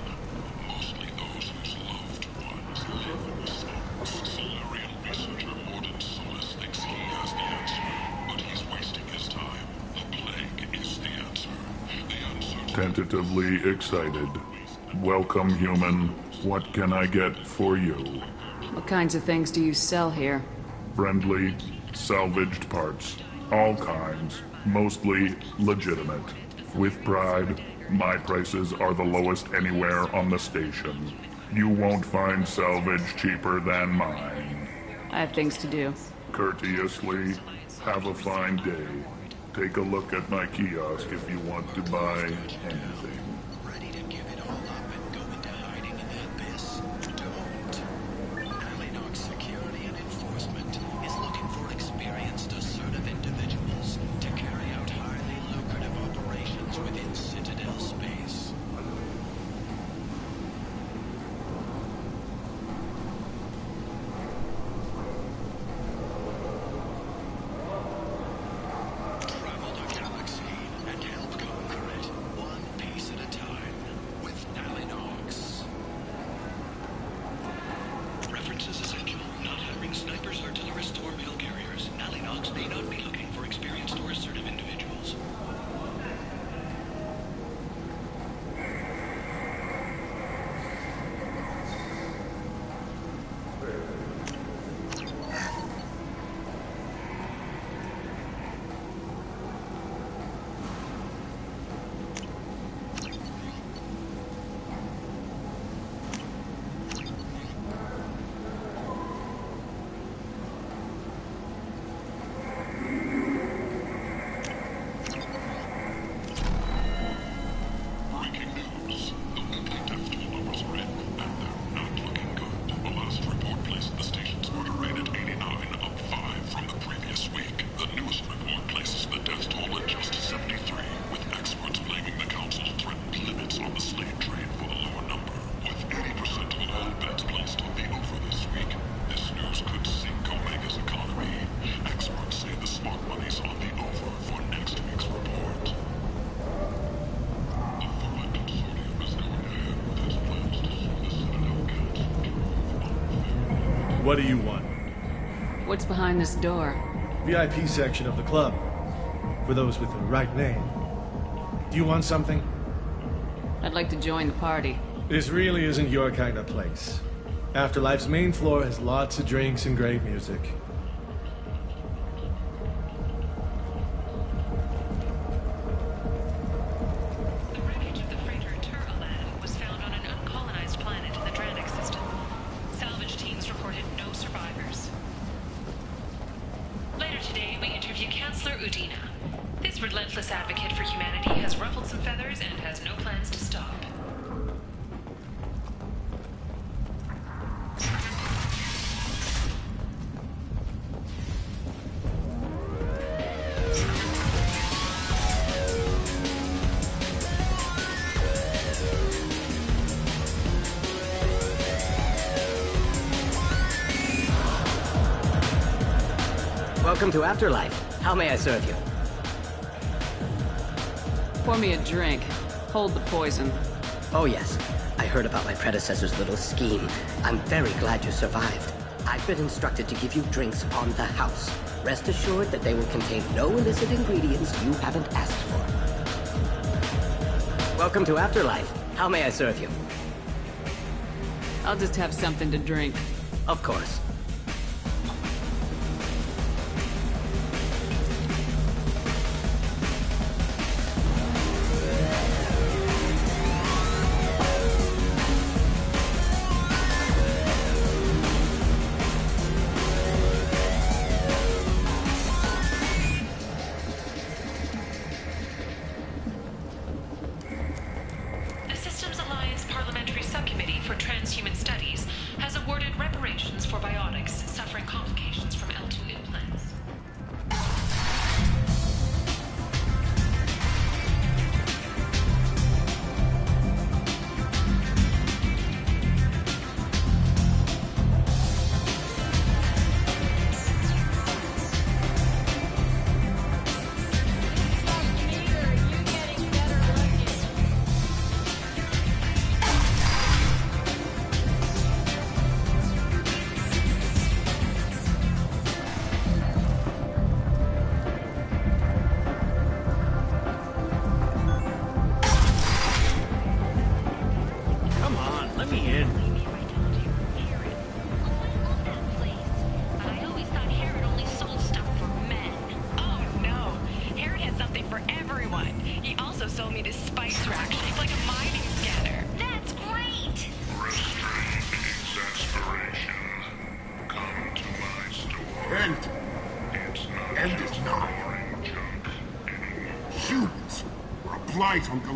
Mostly those whose loved ones live in the slums. Solarian researcher Morden Solus thinks he has the answer, but he's wasting his time. The plague is the answer. tentatively excited. Welcome, human. What can I get for you? What kinds of things do you sell here? Friendly, salvaged parts. All kinds. Mostly legitimate. With pride, my prices are the lowest anywhere on the station. You won't find salvage cheaper than mine. I have things to do. Courteously, have a fine day. Take a look at my kiosk if you want to buy anything. Ready to give it all up and go into hiding in the abyss? Don't. Alleynox Security and Enforcement is looking for experienced, assertive individuals to carry out highly lucrative operations within Citadel space. Travel the galaxy and help conquer it, one piece at a time, with Alleynox. References essential. Not hiring snipers, artillerists, or mail carriers. Alleynox may not be looking for experienced or assertive individuals. Breaking news. The weekly death toll numbers are in, and they're not looking good. The last report placed the station's murder rate at 89, up 5 from the previous week. The newest report places the death toll at just 73, with experts blaming the council's threatened limits on the slave trade for the lower number. With 80% of all bets placed on the over this week, this news could sink Omega's economy. Experts say the smart money's on the over for next week's report. The Fallen Consortium is going ahead with its plans to sue the Citadel Council. What do you want? What's behind this door? VIP section of the club. For those with the right name. Do you want something? I'd like to join the party. This really isn't your kind of place. Afterlife's main floor has lots of drinks and great music. The wreckage of the freighter Tur-Alan was found on an uncolonized planet in the Draenix system. Salvage teams reported no survivors. Later today, we interview Chancellor Udina. This relentless advocate for humanity has ruffled some feathers and has no plans to stop. Welcome to Afterlife. How may I serve you? Pour me a drink. Hold the poison. Oh yes, I heard about my predecessor's little scheme. I'm very glad you survived. I've been instructed to give you drinks on the house. Rest assured that they will contain no illicit ingredients you haven't asked for. Welcome to Afterlife. How may I serve you? I'll just have something to drink. Of course. The Systems Alliance Parliamentary Subcommittee for Transhuman Studies has awarded reparations for biotics suffering complications from L2 implants.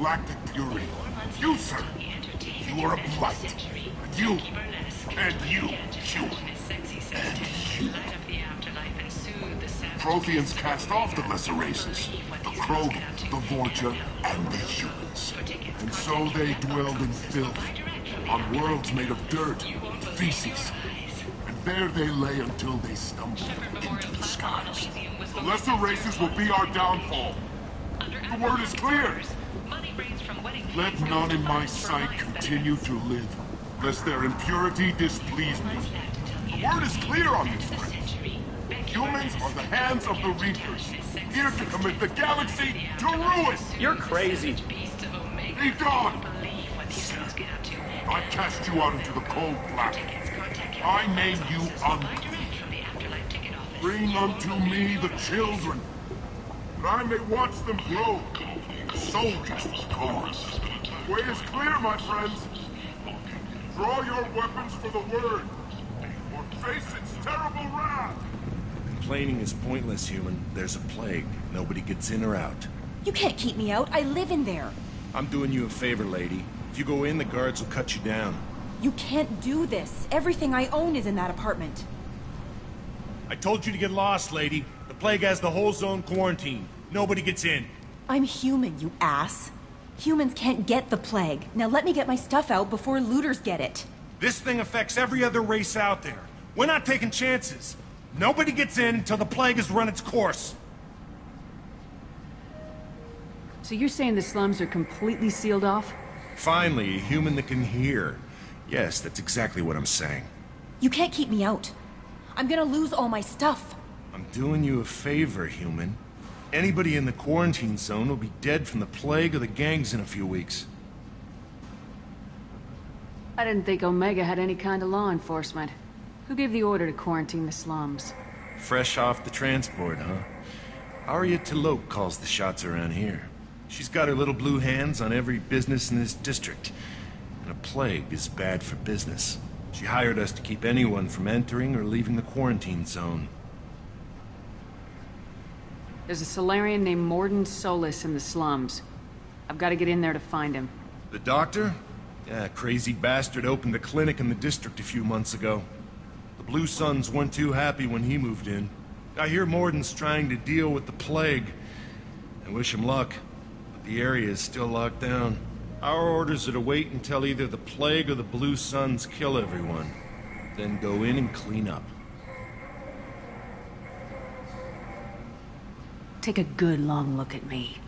galactic purity. You, sir, you are a blight. You, and you, human. And you. Protheans cast off the lesser races, the Krog, the Vorcha, and the humans. And so they dwelled in filth, on worlds made of dirt, feces. And there they lay until they stumbled into the skies. The lesser races will be our downfall. The word is clear. Let none in my sight continue to live, lest their impurity displease me. The word is clear on this one. Humans are the hands of the Reapers, here to commit the galaxy to ruin! You're crazy. Be gone! I cast you out into the cold black. I made you unclean. Bring unto me the children, that I may watch them grow. Soldiers of the cause. The way is clear, my friends. Draw your weapons for the word, or face its terrible wrath. Complaining is pointless, human. There's a plague. Nobody gets in or out. You can't keep me out. I live in there. I'm doing you a favor, lady. If you go in, the guards will cut you down. You can't do this. Everything I own is in that apartment. I told you to get lost, lady. The plague has the whole zone quarantined. Nobody gets in. I'm human, you ass. Humans can't get the plague. Now let me get my stuff out before looters get it. This thing affects every other race out there. We're not taking chances. Nobody gets in until the plague has run its course. So you're saying the slums are completely sealed off? Finally, a human that can hear. Yes, that's exactly what I'm saying. You can't keep me out. I'm gonna lose all my stuff. I'm doing you a favor, human. Anybody in the quarantine zone will be dead from the plague or the gangs in a few weeks. I didn't think Omega had any kind of law enforcement. Who gave the order to quarantine the slums? Fresh off the transport, huh? Arya T'Loak calls the shots around here. She's got her little blue hands on every business in this district. And a plague is bad for business. She hired us to keep anyone from entering or leaving the quarantine zone. There's a Solarian named Morden Solis in the slums. I've got to get in there to find him. The doctor? Yeah, crazy bastard opened a clinic in the district a few months ago. The Blue Suns weren't too happy when he moved in. I hear Morden's trying to deal with the plague. I wish him luck, but the area is still locked down. Our orders are to wait until either the plague or the Blue Suns kill everyone, then go in and clean up. Take a good long look at me.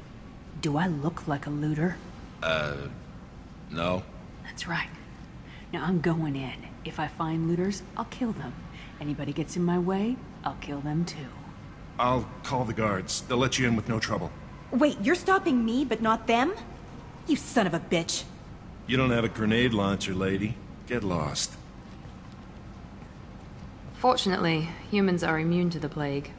Do I look like a looter? No. That's right. Now I'm going in. If I find looters, I'll kill them. Anybody gets in my way, I'll kill them too. I'll call the guards. They'll let you in with no trouble. Wait, you're stopping me, but not them? You son of a bitch. You don't have a grenade launcher, lady. Get lost. Fortunately, humans are immune to the plague.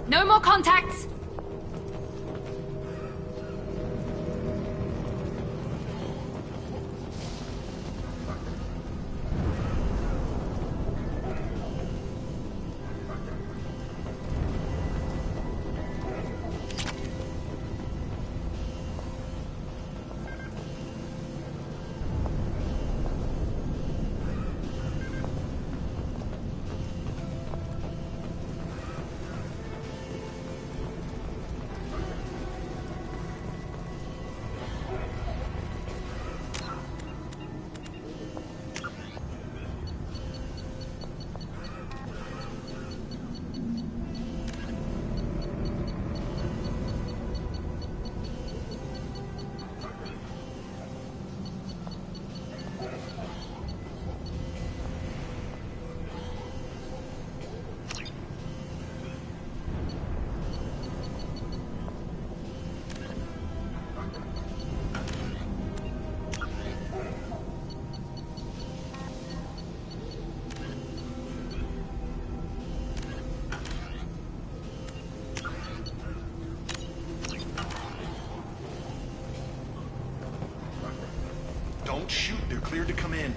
No more contacts! Don't shoot, they're cleared to come in.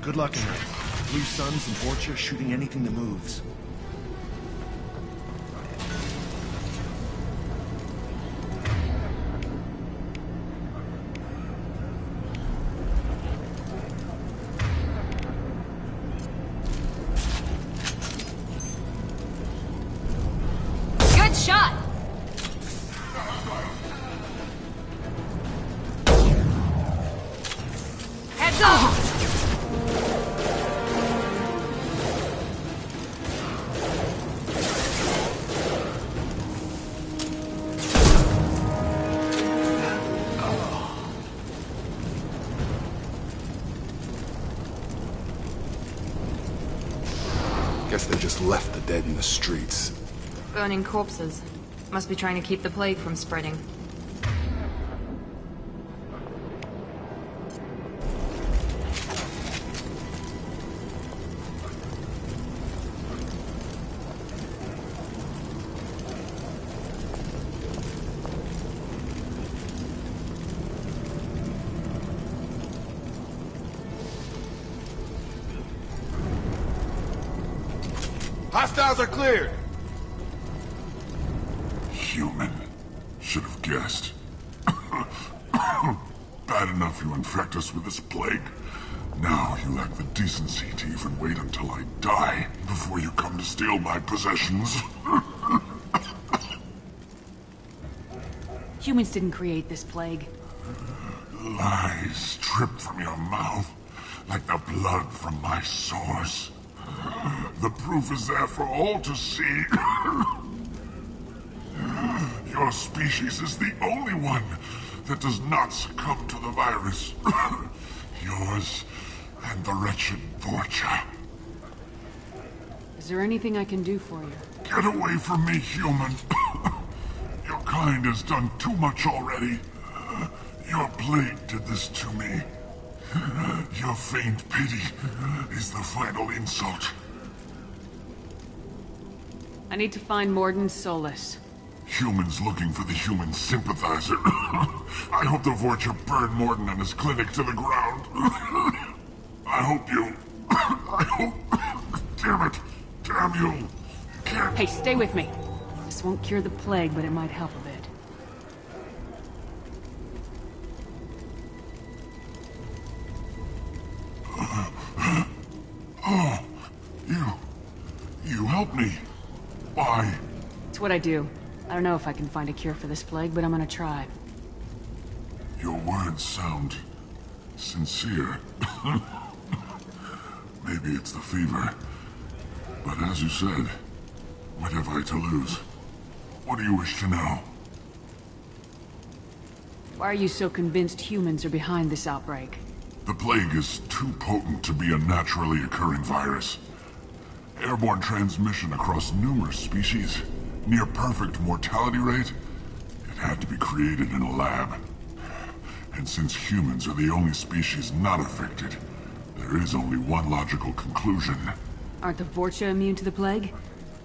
Good luck in there. Blue Suns and Vorcha shooting anything that moves. Good shot! Heads up! Guess they just left the dead in the streets. Burning corpses. Must be trying to keep the plague from spreading. Hostiles are cleared! Human. Should have guessed. Bad enough you infect us with this plague. Now you lack the decency to even wait until I die before you come to steal my possessions. Humans didn't create this plague. Lies drip from your mouth like the blood from my sores. The proof is there for all to see. Your species is the only one that does not succumb to the virus. Yours and the wretched Vorcha. Is there anything I can do for you? Get away from me, human. Your kind has done too much already. Your plague did this to me. Your faint pity is the final insult. I need to find Morden Solus. Humans looking for the human sympathizer. I hope the Vorcha burned Morden and his clinic to the ground. I hope you... I hope... Damn it. Damn you. Can't... Hey, stay with me. This won't cure the plague, but it might help a bit. Oh, you helped me. Why? It's what I do. I don't know if I can find a cure for this plague, but I'm gonna try. Your words sound sincere. Maybe it's the fever. But as you said, what have I to lose? What do you wish to know? Why are you so convinced humans are behind this outbreak? The plague is too potent to be a naturally occurring virus. Airborne transmission across numerous species, near perfect mortality rate. It had to be created in a lab. And since humans are the only species not affected, there is only one logical conclusion. Aren't the Vorcha immune to the plague?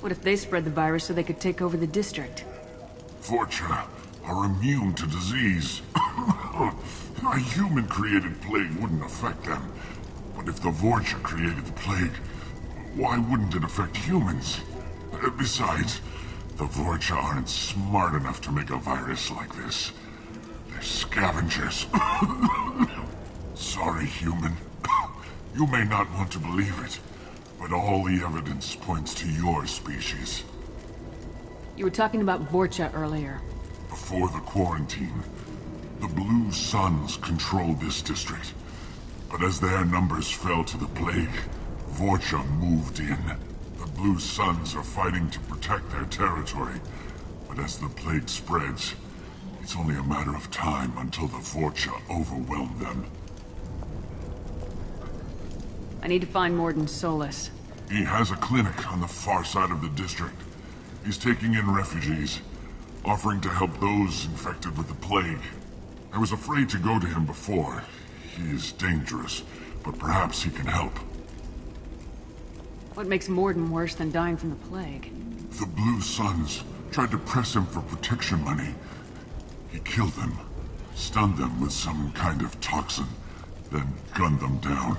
What if they spread the virus so they could take over the district? Vorcha are immune to disease. A human-created plague wouldn't affect them. But if the Vorcha created the plague, why wouldn't it affect humans? Besides, the Vorcha aren't smart enough to make a virus like this. They're scavengers. Sorry, human. You may not want to believe it, but all the evidence points to your species. You were talking about Vorcha earlier. Before the quarantine, the Blue Suns controlled this district. But as their numbers fell to the plague, Vorcha moved in. The Blue Suns are fighting to protect their territory. But as the plague spreads, it's only a matter of time until the Vorcha overwhelm them. I need to find Morden Solus. He has a clinic on the far side of the district. He's taking in refugees, offering to help those infected with the plague. I was afraid to go to him before. He is dangerous, but perhaps he can help. What makes Morden worse than dying from the plague? The Blue Suns tried to press him for protection money. He killed them, stunned them with some kind of toxin, then gunned them down.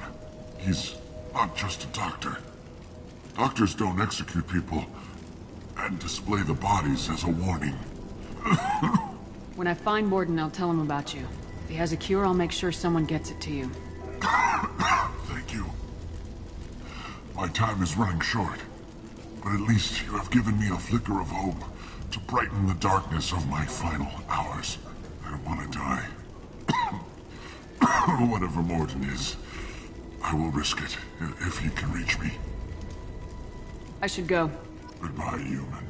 He's not just a doctor. Doctors don't execute people and display the bodies as a warning. When I find Morden, I'll tell him about you. If he has a cure, I'll make sure someone gets it to you. Thank you. My time is running short, but at least you have given me a flicker of hope to brighten the darkness of my final hours. I don't want to die. Whatever Morden is, I will risk it if he can reach me. I should go. Goodbye, human.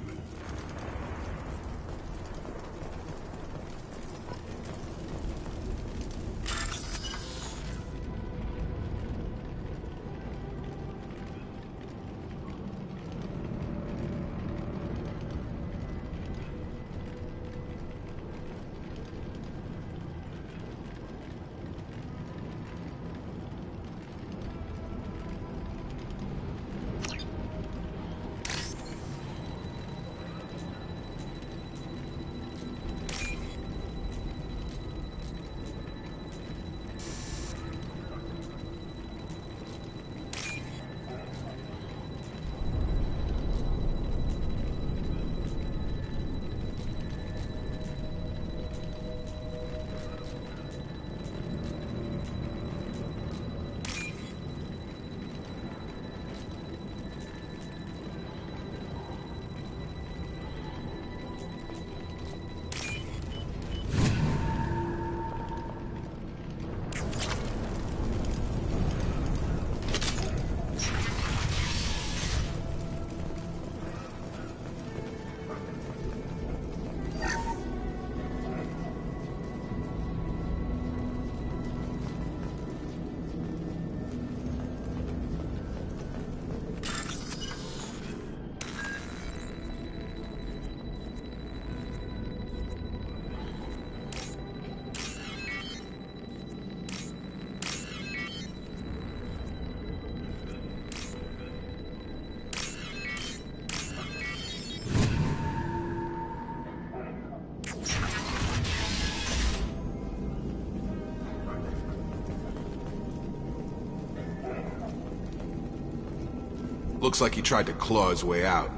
Looks like he tried to claw his way out.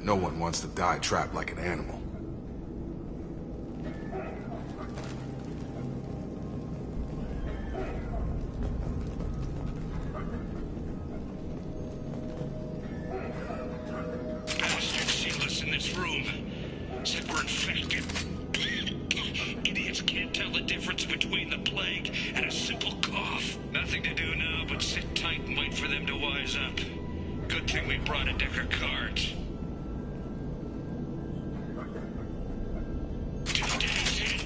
No one wants to die trapped like an animal. Bastards sealed us in this room. Said we're infected. Idiots can't tell the difference between the plague and a simple cough. Nothing to do now but sit tight and wait for them to wise up. Good thing we brought a deck of cards. Today's it.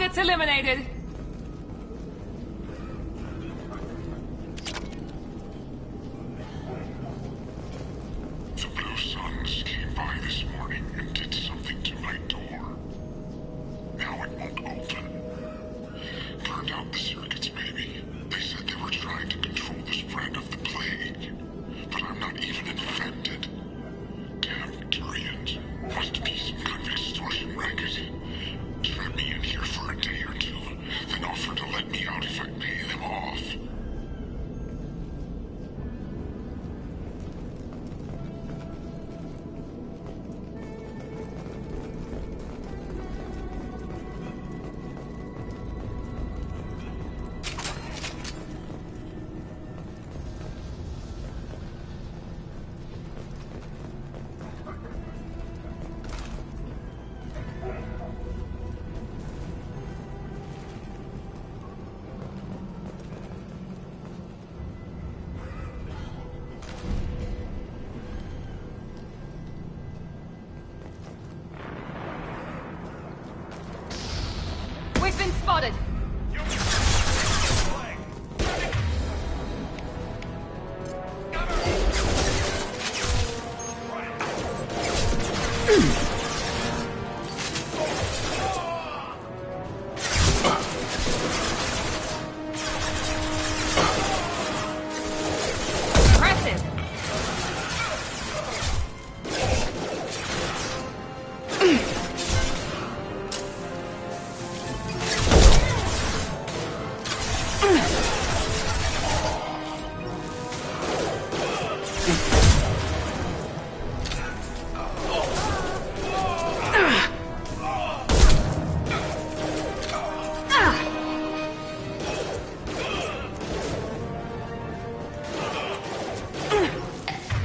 targets eliminated. The Blue Suns came by this morning and did something to my door. Now it won't open. Turned out the circuits, maybe. They said they were trying to control the spread of the plague. But I'm not even infected. Damn Turians. Must be some kind of extortion racket. Trap me in here for a day or two, then offer to let me out if I pay them off. We've been spotted. Impressive.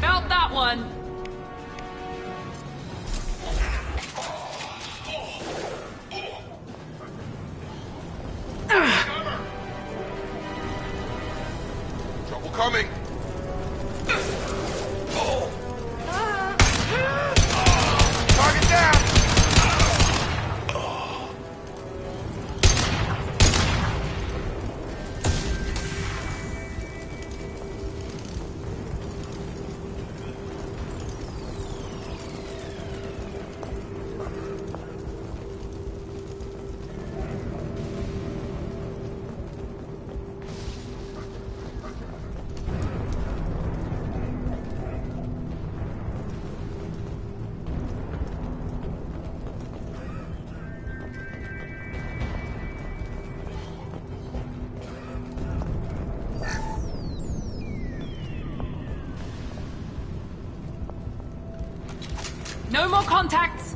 Felt that one. Trouble coming. Target down. No more contacts.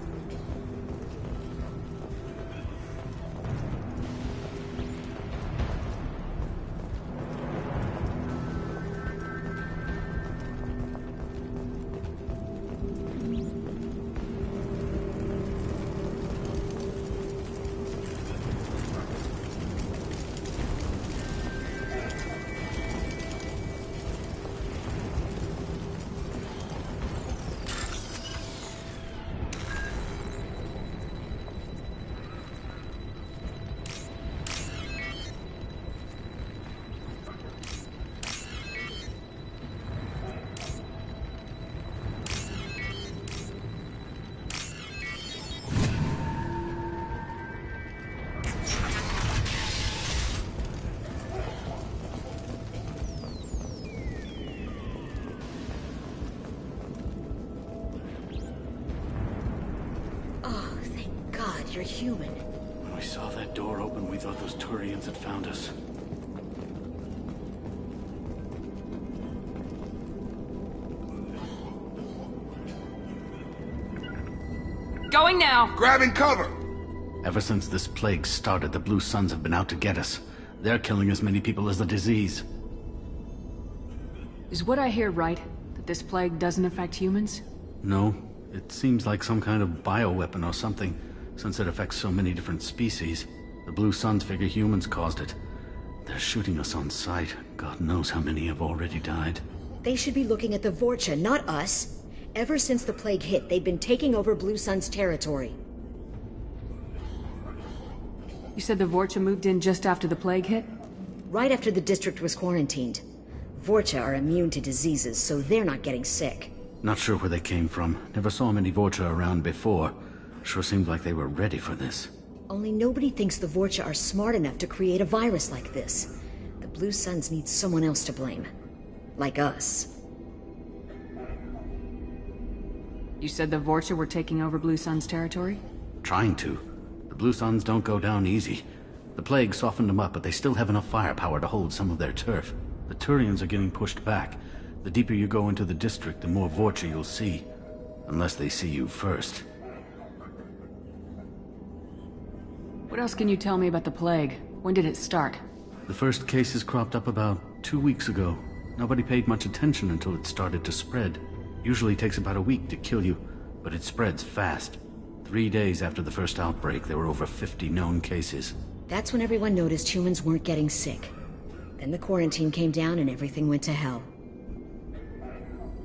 Oh, thank God you're human. When we saw that door open, we thought those Turians had found us. Going now. Grabbing cover. Ever since this plague started, the Blue Suns have been out to get us. They're killing as many people as the disease. Is what I hear right? That this plague doesn't affect humans? No, it seems like some kind of bioweapon or something, since it affects so many different species. The Blue Suns figure humans caused it. They're shooting us on sight. God knows how many have already died. They should be looking at the Vorcha, not us. Ever since the plague hit, they've been taking over Blue Sun's territory. You said the Vorcha moved in just after the plague hit? Right after the district was quarantined. Vorcha are immune to diseases, so they're not getting sick. Not sure where they came from. Never saw many Vorcha around before. Sure seemed like they were ready for this. Only nobody thinks the Vorcha are smart enough to create a virus like this. The Blue Suns need someone else to blame. Like us. You said the Vorcha were taking over Blue Sun's territory? Trying to. The Blue Suns don't go down easy. The plague softened them up, but they still have enough firepower to hold some of their turf. The Turians are getting pushed back. The deeper you go into the district, the more Vorcha you'll see. Unless they see you first. What else can you tell me about the plague? When did it start? The first cases cropped up about 2 weeks ago. Nobody paid much attention until it started to spread. Usually takes about a week to kill you, but it spreads fast. 3 days after the first outbreak, there were over 50 known cases. That's when everyone noticed humans weren't getting sick. Then the quarantine came down and everything went to hell.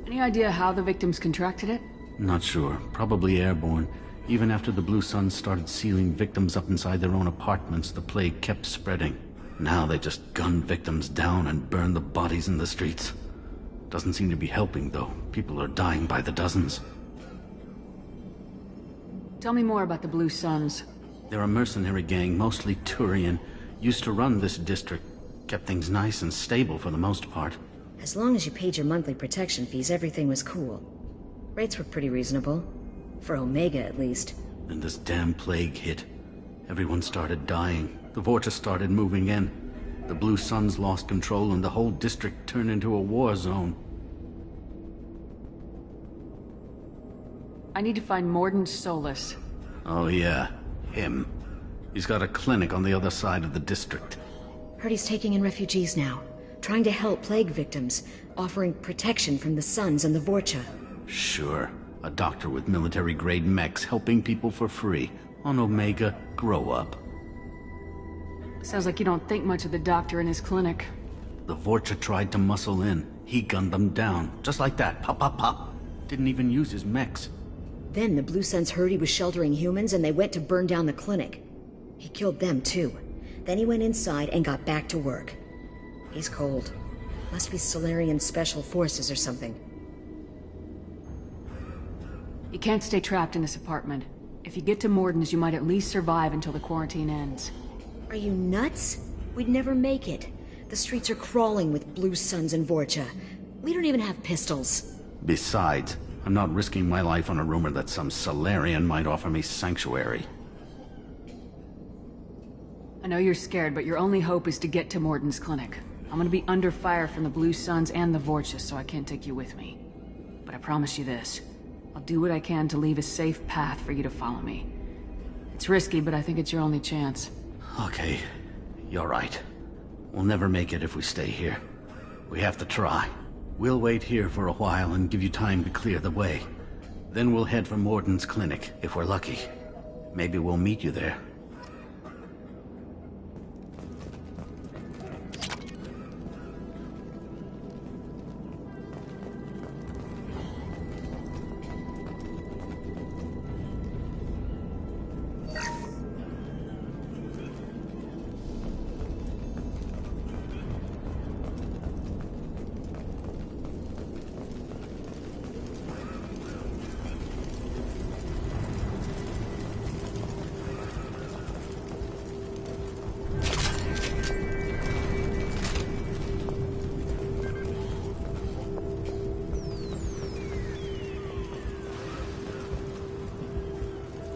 Any idea how the victims contracted it? Not sure. Probably airborne. Even after the Blue Suns started sealing victims up inside their own apartments, the plague kept spreading. Now they just gun victims down and burn the bodies in the streets. Doesn't seem to be helping, though. People are dying by the dozens. Tell me more about the Blue Suns. They're a mercenary gang, mostly Turian. Used to run this district. Kept things nice and stable for the most part. As long as you paid your monthly protection fees, everything was cool. Rates were pretty reasonable. For Omega, at least. Then this damn plague hit. Everyone started dying. The Vorcha started moving in. The Blue Suns lost control and the whole district turned into a war zone. I need to find Mordin Solus. Oh yeah, him. He's got a clinic on the other side of the district. Heard he's taking in refugees now. Trying to help plague victims. Offering protection from the Suns and the Vorcha. Sure. A doctor with military-grade mechs helping people for free. On Omega, grow up. Sounds like you don't think much of the doctor in his clinic. The Vorcha tried to muscle in. He gunned them down. Just like that. Pop, pop, pop. Didn't even use his mechs. Then the Blue Suns heard he was sheltering humans and they went to burn down the clinic. He killed them too. Then he went inside and got back to work. He's cold. Must be Solarian Special Forces or something. You can't stay trapped in this apartment. If you get to Mordin's, you might at least survive until the quarantine ends. Are you nuts? We'd never make it. The streets are crawling with Blue Suns and Vorcha. We don't even have pistols. Besides, I'm not risking my life on a rumor that some Solarian might offer me sanctuary. I know you're scared, but your only hope is to get to Mordin's clinic. I'm gonna be under fire from the Blue Suns and the Vorcha, so I can't take you with me. But I promise you this. I'll do what I can to leave a safe path for you to follow me. It's risky, but I think it's your only chance. Okay, you're right. We'll never make it if we stay here. We have to try. We'll wait here for a while and give you time to clear the way. Then we'll head for Mordin's clinic, if we're lucky. Maybe we'll meet you there.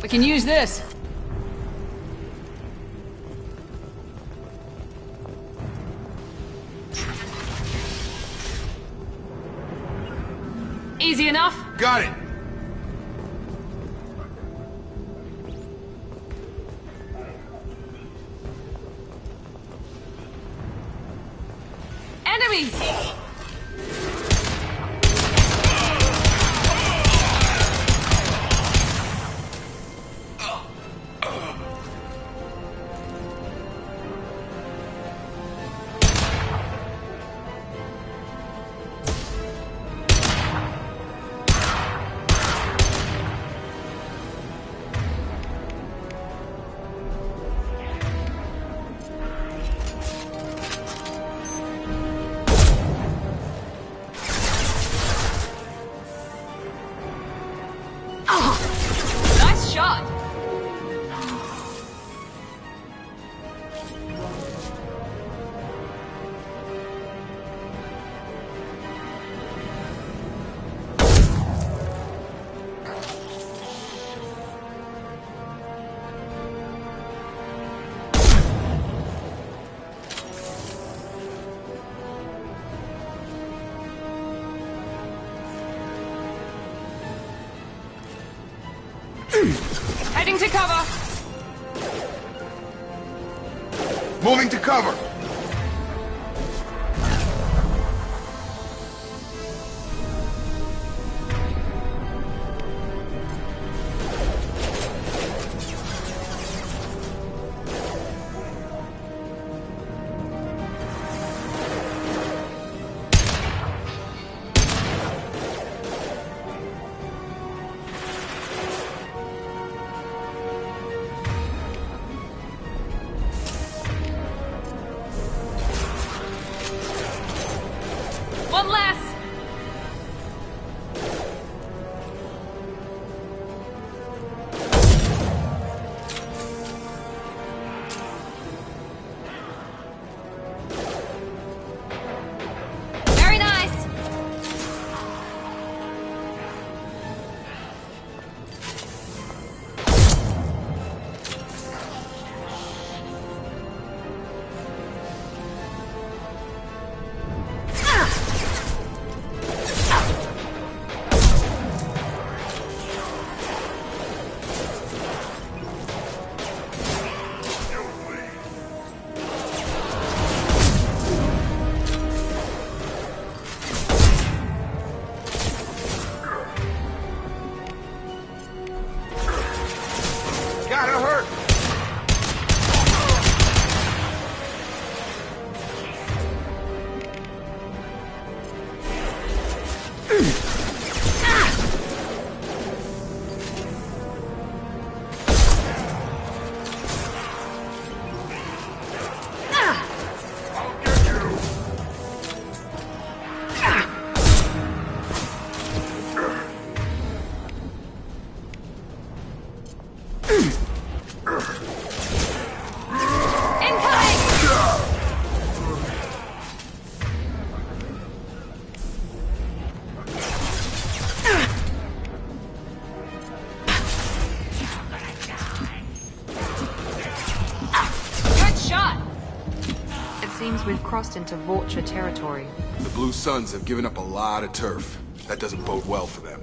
We can use this. Easy enough? Got it! Enemies! Nice shot! Heading to cover! Moving to cover! One less! Very nice! Gotta hurt! Good shot! It seems we've crossed into Vulture territory. The Blue Suns have given up a lot of turf. That doesn't bode well for them.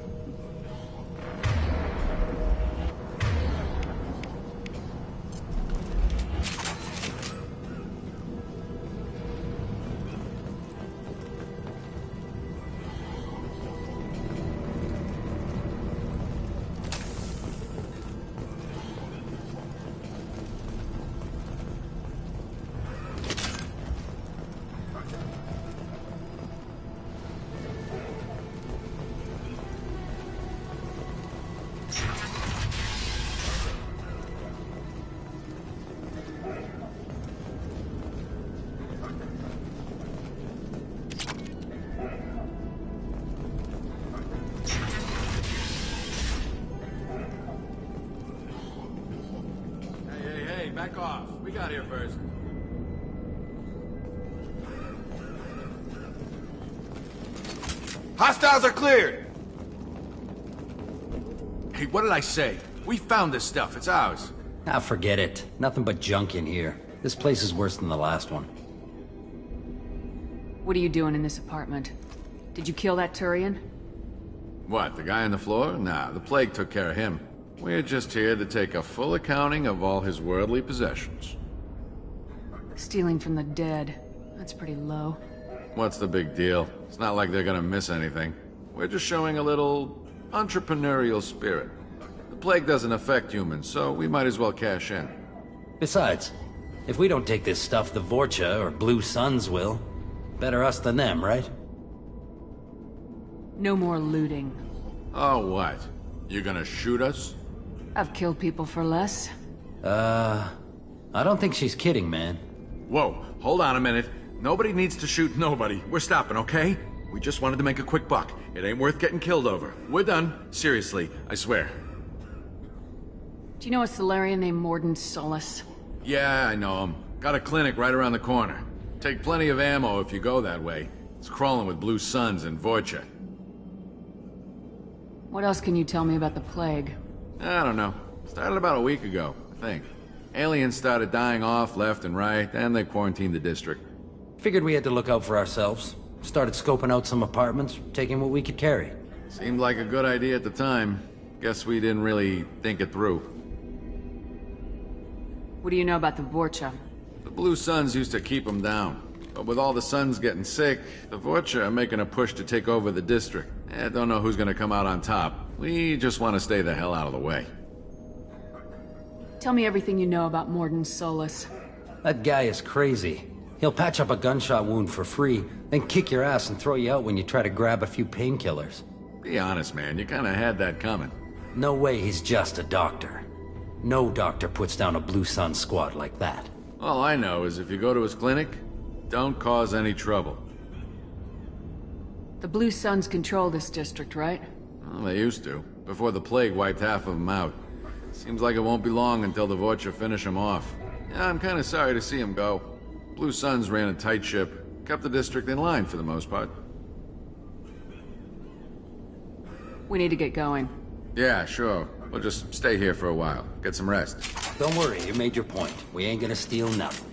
Hey, back off. We got here first. Hostiles are cleared! Hey, what did I say? We found this stuff. It's ours. Ah, forget it. Nothing but junk in here. This place is worse than the last one. What are you doing in this apartment? Did you kill that Turian? What, the guy on the floor? Nah, the plague took care of him. We're just here to take a full accounting of all his worldly possessions. Stealing from the dead. That's pretty low. What's the big deal? It's not like they're gonna miss anything. We're just showing a little entrepreneurial spirit. The plague doesn't affect humans, so we might as well cash in. Besides, if we don't take this stuff, the Vorcha or Blue Suns will. Better us than them, right? No more looting. Oh, what? You gonna shoot us? I've killed people for less. I don't think she's kidding, man. Whoa, hold on a minute. Nobody needs to shoot nobody. We're stopping, okay? We just wanted to make a quick buck. It ain't worth getting killed over. We're done. Seriously, I swear. Do you know a Solarian named Morden Solus? Yeah, I know him. Got a clinic right around the corner. Take plenty of ammo if you go that way. It's crawling with Blue Suns and Vorcha. What else can you tell me about the plague? I don't know. Started about a week ago, I think. Aliens started dying off left and right, and they quarantined the district. Figured we had to look out for ourselves. Started scoping out some apartments, taking what we could carry. Seemed like a good idea at the time. Guess we didn't really think it through. What do you know about the Vorcha? The Blue Suns used to keep them down. But with all the Suns getting sick, the Vorcha are making a push to take over the district. I don't know who's gonna come out on top. We just want to stay the hell out of the way. Tell me everything you know about Morden Solus. That guy is crazy. He'll patch up a gunshot wound for free, then kick your ass and throw you out when you try to grab a few painkillers. Be honest, man. You kinda had that coming. No way he's just a doctor. No doctor puts down a Blue Sun squad like that. All I know is if you go to his clinic, don't cause any trouble. The Blue Suns control this district, right? Well, they used to, before the plague wiped half of them out. Seems like it won't be long until the Vorcha finish them off. Yeah, I'm kinda sorry to see him go. Blue Suns ran a tight ship, kept the district in line for the most part. We need to get going. Yeah, sure. We'll just stay here for a while. Get some rest. Don't worry, you made your point. We ain't gonna steal nothing.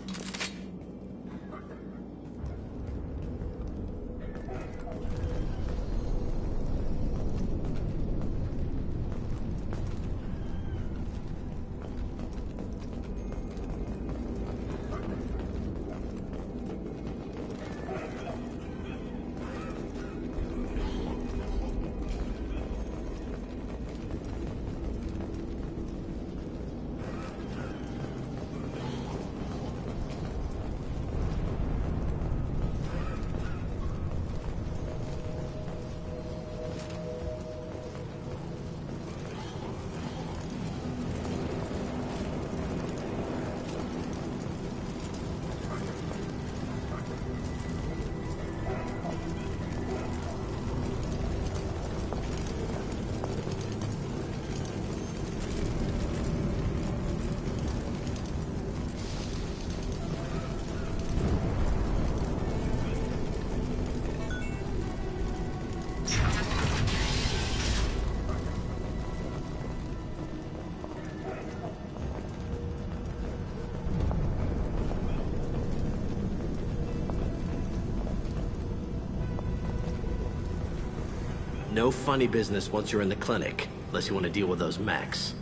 No funny business once you're in the clinic, unless you want to deal with those mechs.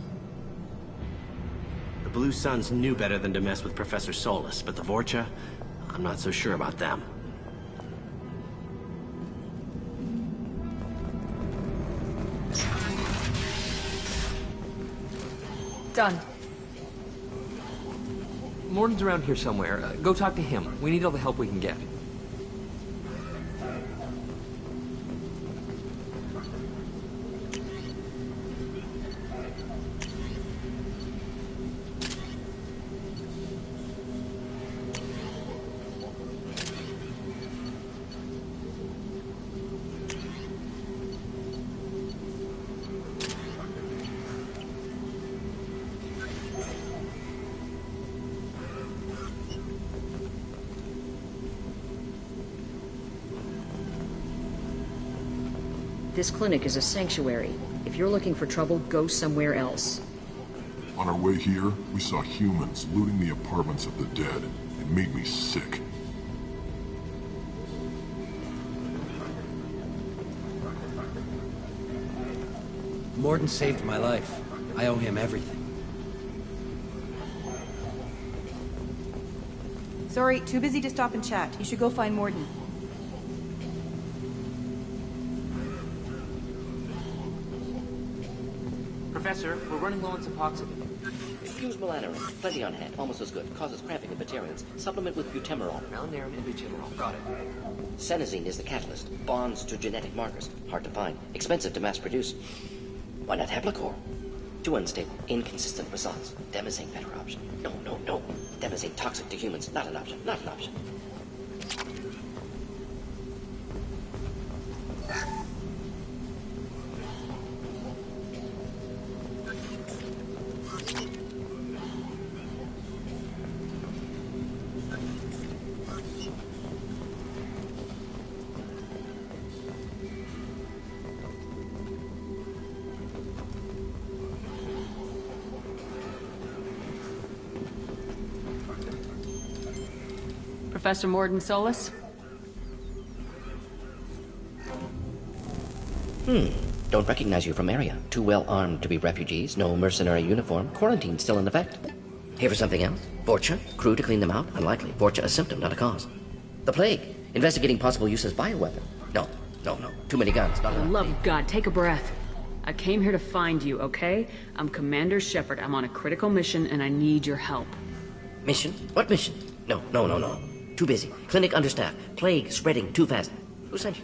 The Blue Suns knew better than to mess with Professor Solus, but the Vorcha, I'm not so sure about them. Done. Morden's around here somewhere. Go talk to him. We need all the help we can get. This clinic is a sanctuary. If you're looking for trouble, go somewhere else. On our way here, we saw humans looting the apartments of the dead. It made me sick. Morden saved my life. I owe him everything. Sorry, too busy to stop and chat. You should go find Morden. Professor, we're running low on Suboxone. Use Malanarin. Plenty on hand. Almost as good. Causes cramping in Batarians. Supplement with butemerol. Malanarin and butemerol. Got it. Senesine is the catalyst. Bonds to genetic markers. Hard to find. Expensive to mass produce. Why not Heplicor? Too unstable. Inconsistent response. Demazane better option. No. Demazane toxic to humans. Not an option. Not an option. Professor Morden Solus? Don't recognize you from area. Too well armed to be refugees, no mercenary uniform, quarantine still in effect. Here for something else? Vorcha? Crew to clean them out? Unlikely. Vorcha a symptom, not a cause. The plague? Investigating possible use as bioweapon? No. Too many guns, not For the enough. love of God, take a breath. I came here to find you, okay? I'm Commander Shepard. I'm on a critical mission, and I need your help. Mission? What mission? No. Too busy. Clinic understaffed. Plague spreading too fast. Who sent you?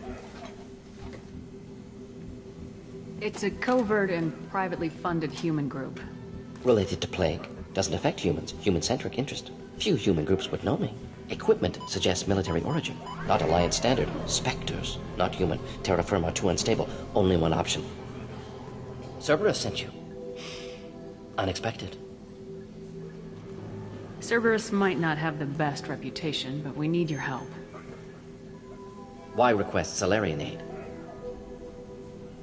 It's a covert and privately funded human group. Related to plague. Doesn't affect humans. Human-centric interest. Few human groups would know me. Equipment suggests military origin. Not Alliance standard. Spectres. Not human. Terra firma too unstable. Only one option. Cerberus sent you. Unexpected. Cerberus might not have the best reputation, but we need your help. Why request Salarian aid?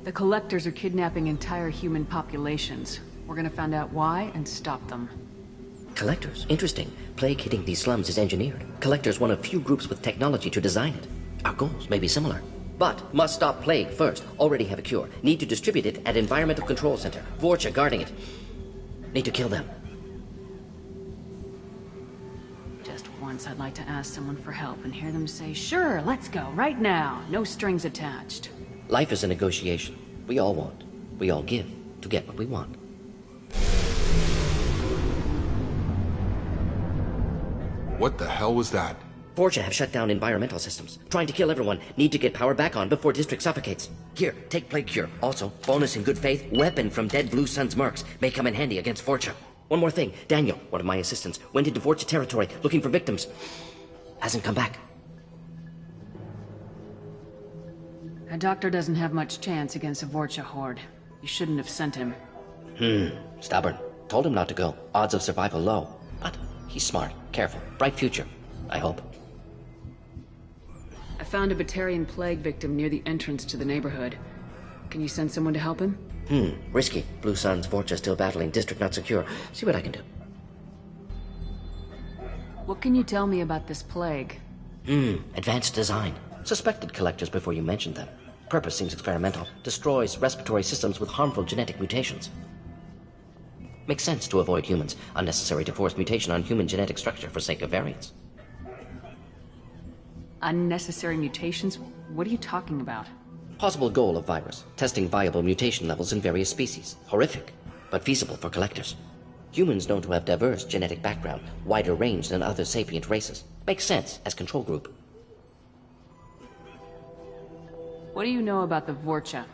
The Collectors are kidnapping entire human populations. We're gonna find out why and stop them. Collectors? Interesting. Plague hitting these slums is engineered. Collectors one of few groups with technology to design it. Our goals may be similar. But must stop plague first. Already have a cure. Need to distribute it at Environmental Control Center. Vorcha guarding it. Need to kill them. Just once I'd like to ask someone for help and hear them say, sure, let's go, right now. No strings attached. Life is a negotiation. We all want. We all give to get what we want. What the hell was that? Vorcha have shut down environmental systems. Trying to kill everyone. Need to get power back on before district suffocates. Here, take plague cure. Also, bonus in good faith, weapon from dead Blue Sun's mercs. May come in handy against Vorcha. One more thing. Daniel, one of my assistants, went into Vorcha territory looking for victims. Hasn't come back. A doctor doesn't have much chance against a Vorcha horde. You shouldn't have sent him. Stubborn. Told him not to go. Odds of survival low. But he's smart, careful, bright future. I hope. I found a Batarian plague victim near the entrance to the neighborhood. Can you send someone to help him? Risky. Blue Sun's Vorcha still battling, district not secure. See what I can do. What can you tell me about this plague? Advanced design. Suspected collectors before you mentioned them. Purpose seems experimental. Destroys respiratory systems with harmful genetic mutations. Makes sense to avoid humans. Unnecessary to force mutation on human genetic structure for sake of variance. Unnecessary mutations? What are you talking about? Possible goal of virus. Testing viable mutation levels in various species. Horrific, but feasible for collectors. Humans known to have diverse genetic background, wider range than other sapient races. Makes sense as control group. What do you know about the Vorcha?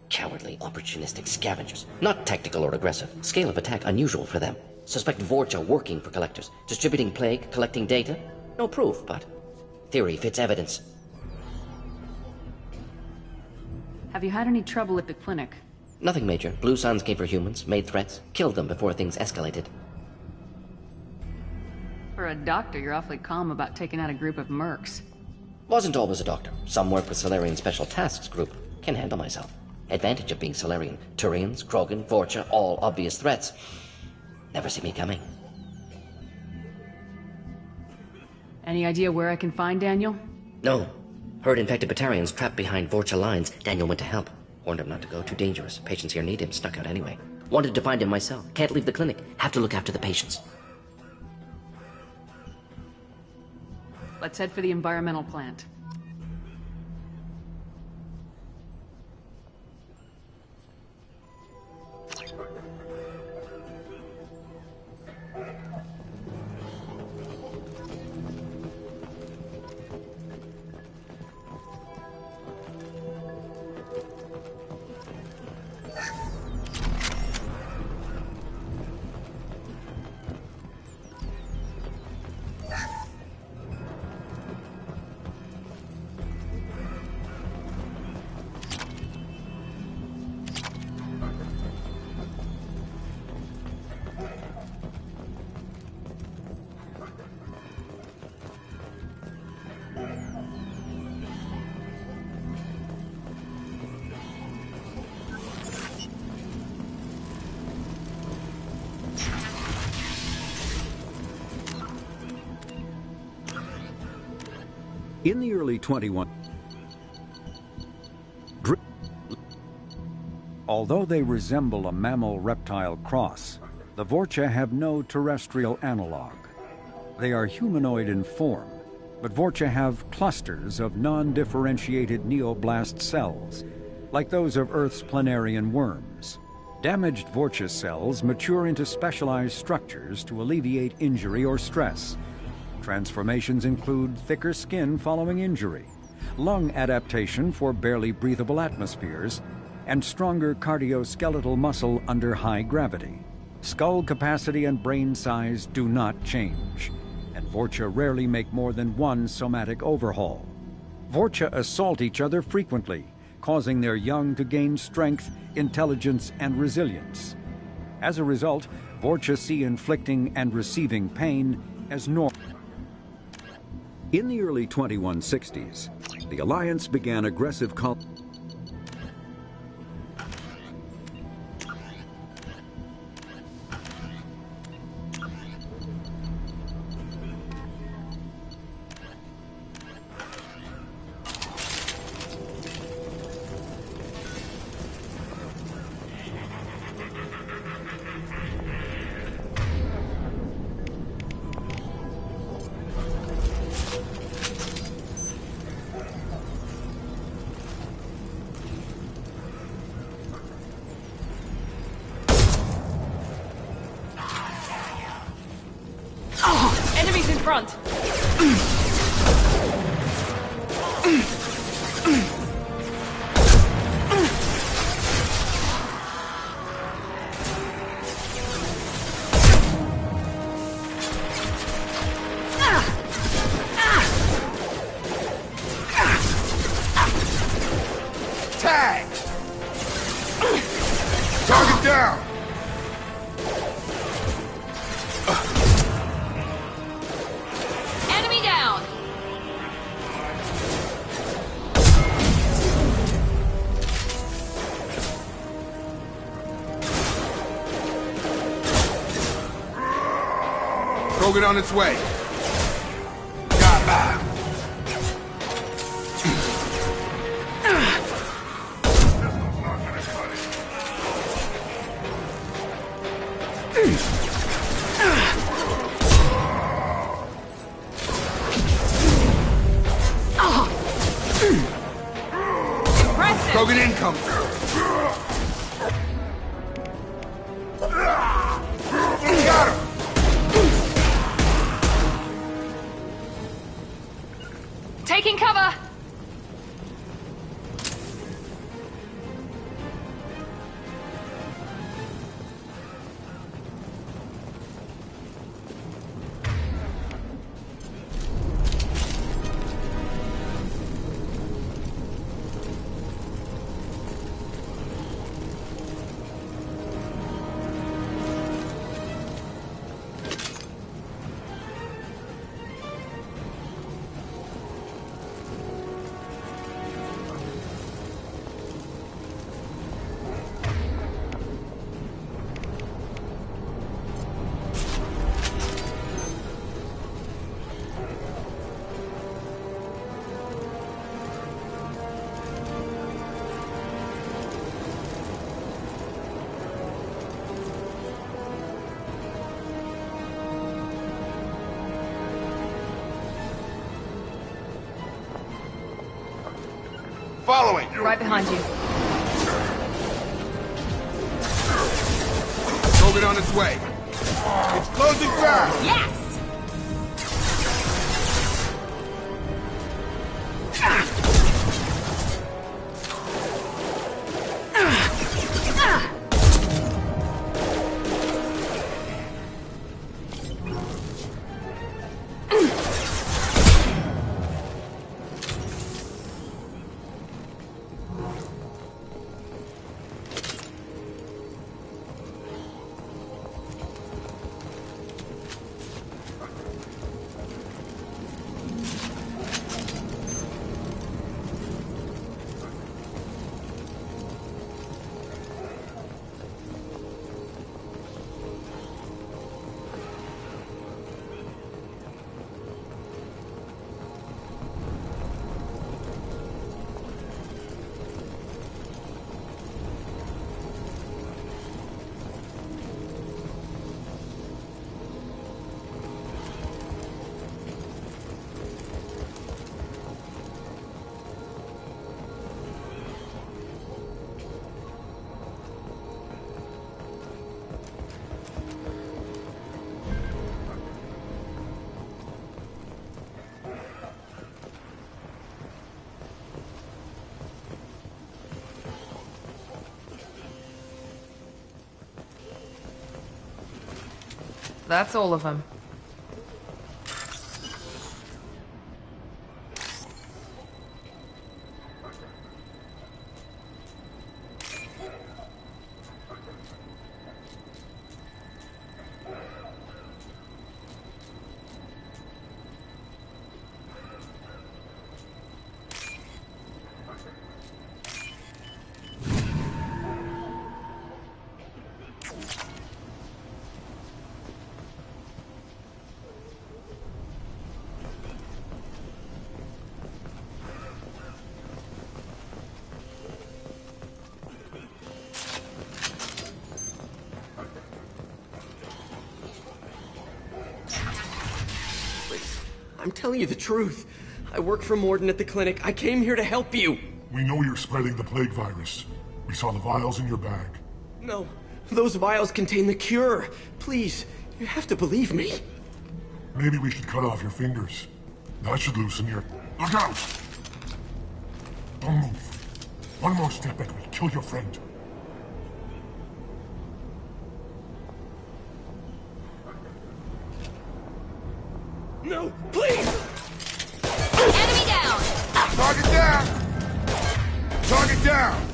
Cowardly, opportunistic scavengers. Not tactical or aggressive. Scale of attack unusual for them. Suspect Vorcha working for collectors. Distributing plague, collecting data. No proof, but theory fits evidence. Have you had any trouble at the clinic? Nothing major. Blue Suns came for humans, made threats, killed them before things escalated. For a doctor, you're awfully calm about taking out a group of mercs. Wasn't always a doctor. Some work with Salarian Special Tasks Group. Can handle myself. Advantage of being Salarian. Turians, Krogan, Vorcha, all obvious threats. Never see me coming. Any idea where I can find Daniel? No. Heard infected Batarians trapped behind Vorcha lines. Daniel went to help. Warned him not to go, too dangerous. Patients here need him, snuck out anyway. Wanted to find him myself. Can't leave the clinic. Have to look after the patients. Let's head for the environmental plant. In the early 21... Although they resemble a mammal-reptile cross, the Vorcha have no terrestrial analog. They are humanoid in form, but Vorcha have clusters of non-differentiated neoblast cells, like those of Earth's planarian worms. Damaged Vorcha cells mature into specialized structures to alleviate injury or stress. Transformations include thicker skin following injury, lung adaptation for barely breathable atmospheres, and stronger cardioskeletal muscle under high gravity. Skull capacity and brain size do not change, and Vorcha rarely make more than one somatic overhaul. Vorcha assault each other frequently, causing their young to gain strength, intelligence, and resilience. As a result, Vorcha see inflicting and receiving pain as normal. In the early 2160s, the Alliance began aggressive Enemies in front! Tag! Target down! Enemy down! Krogan on its way. Got Krogan incoming. Got him. Taking cover! Following. Right behind you. Krogan on its way. It's closing fast. Yes! That's all of them. I'm telling you the truth. I work for Morden at the clinic. I came here to help you. We know you're spreading the plague virus. We saw the vials in your bag. No, those vials contain the cure. Please, you have to believe me. Maybe we should cut off your fingers. That should loosen your... Look out! Don't move. One more step and we'll kill your friend. No, please! Enemy down! Target down! Target down!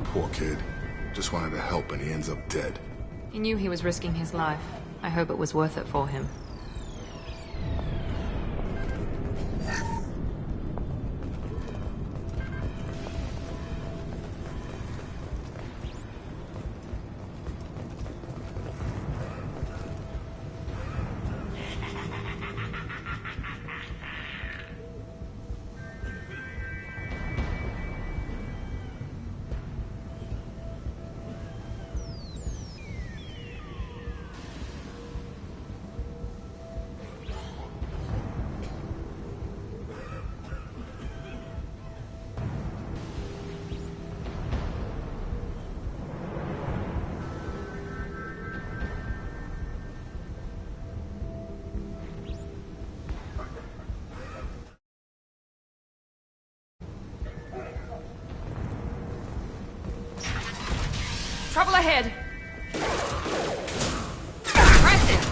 Poor kid. Just wanted to help and he ends up dead. He knew he was risking his life. I hope it was worth it for him. Trouble ahead! Press it!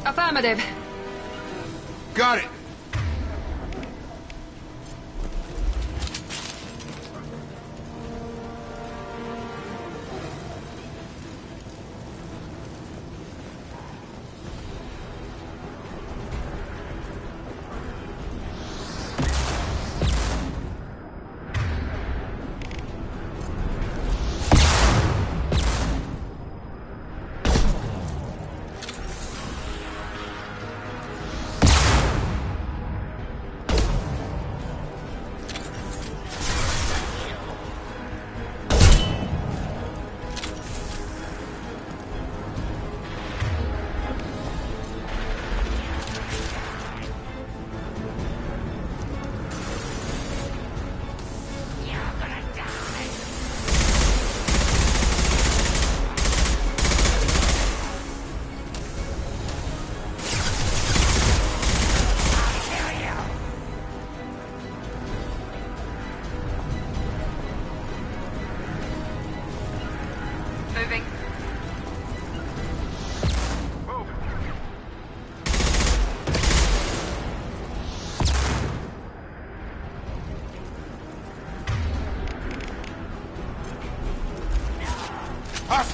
Affirmative. Got it!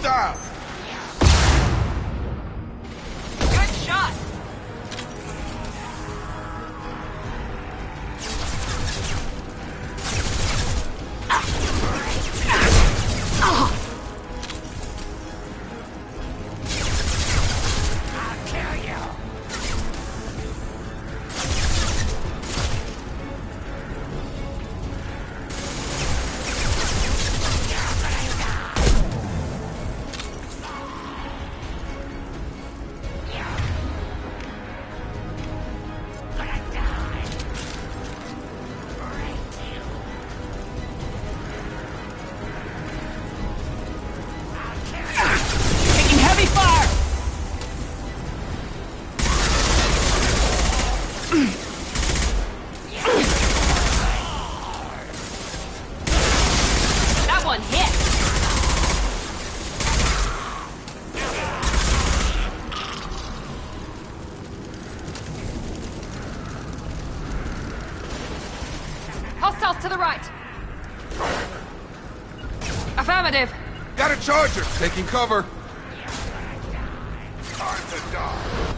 style! Good shot! Hostiles to the right. Affirmative. Got a charger! Taking cover. Time to die.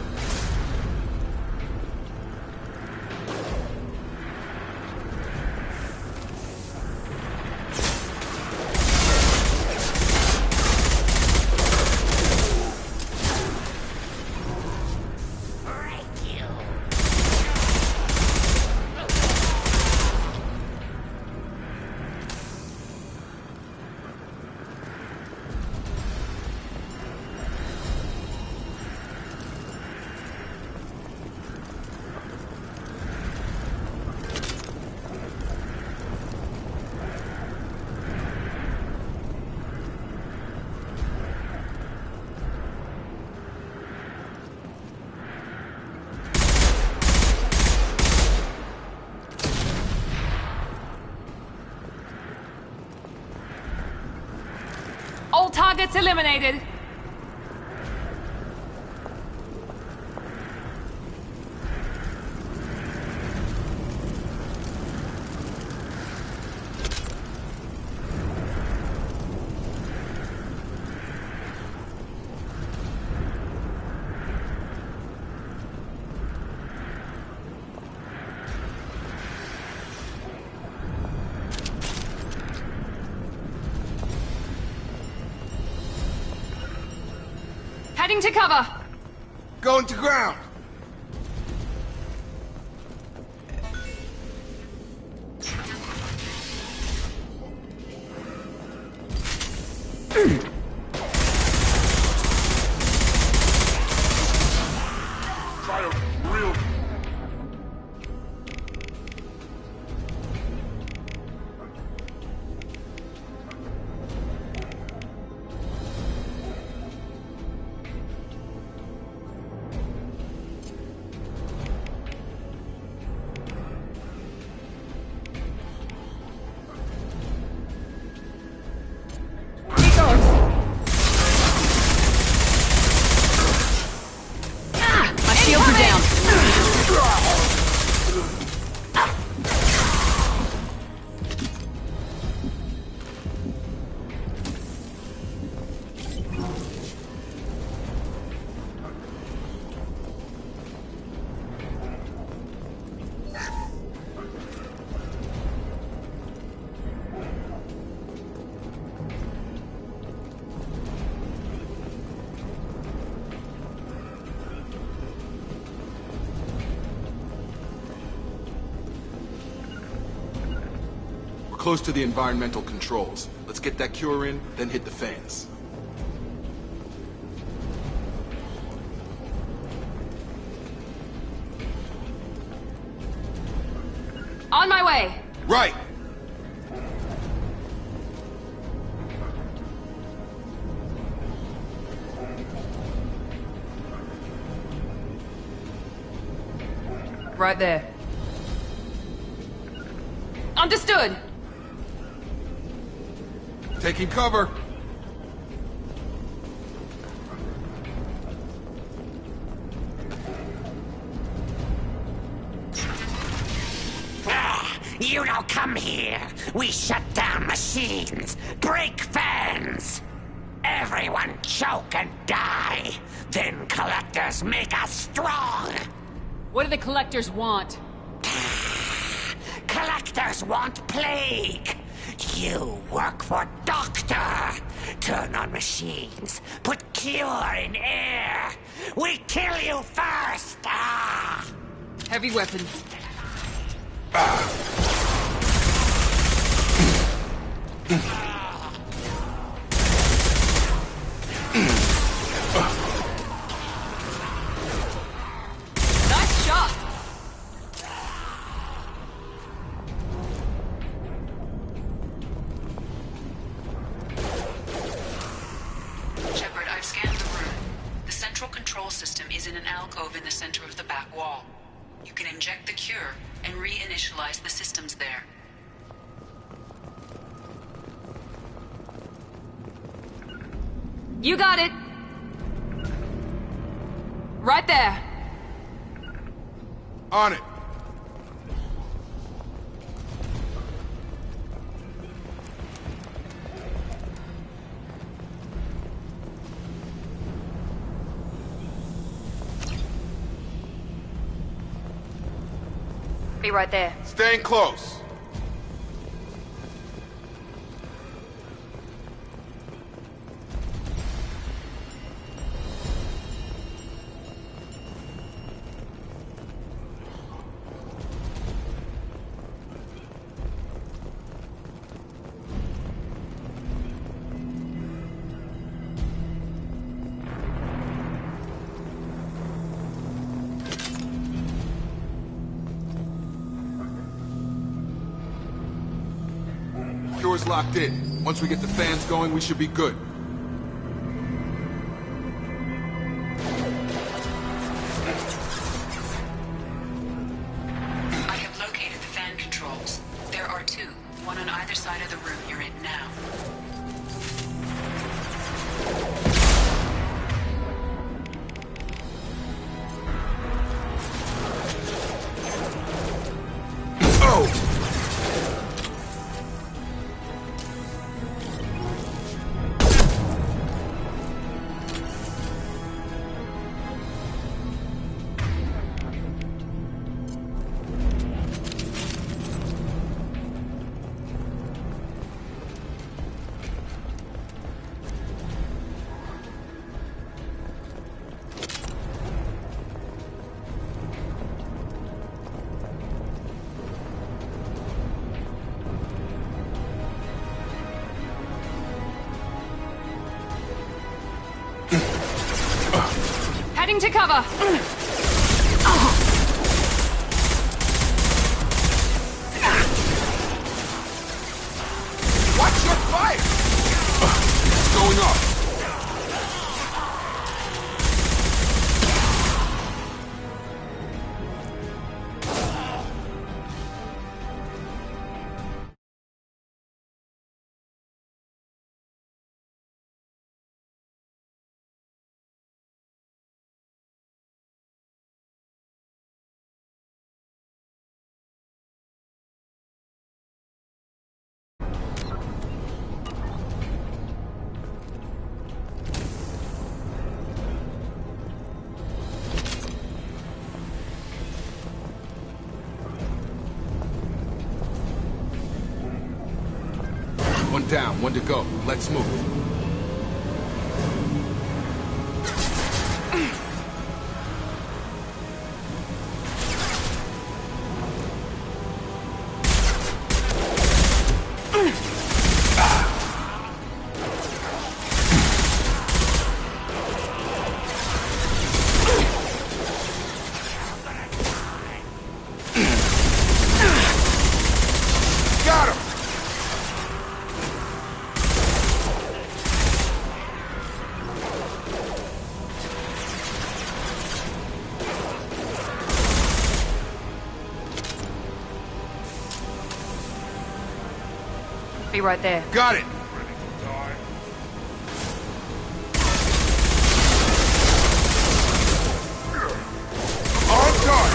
All targets eliminated. Heading to cover. Going to ground. Try a real... Shields are down. Close to the environmental controls. Let's get that cure in, then hit the fans. On my way. Right! Right there. Understood. Taking cover. You don't come here. We shut down machines, break fans. everyone choke and die. Then collectors make us strong. What do the collectors want? Collectors want plague. You work for Doctor. Turn on machines. Put cure in air. We kill you first. Ah! Heavy weapons. Nice shot! Shepard, I've scanned the room. The central control system is in an alcove in the center of the back wall. You can inject the cure and reinitialize the systems there. You got it! Right there! On it. Be right there. Staying close. Cure's locked in. Once we get the fans going, we should be good. I have located the fan controls. There are two, one on either side of the room you're in now. Heading to cover! Watch your fire! It's going off. One down, one to go. Let's move. Got him! Be right there. Got it! On guard!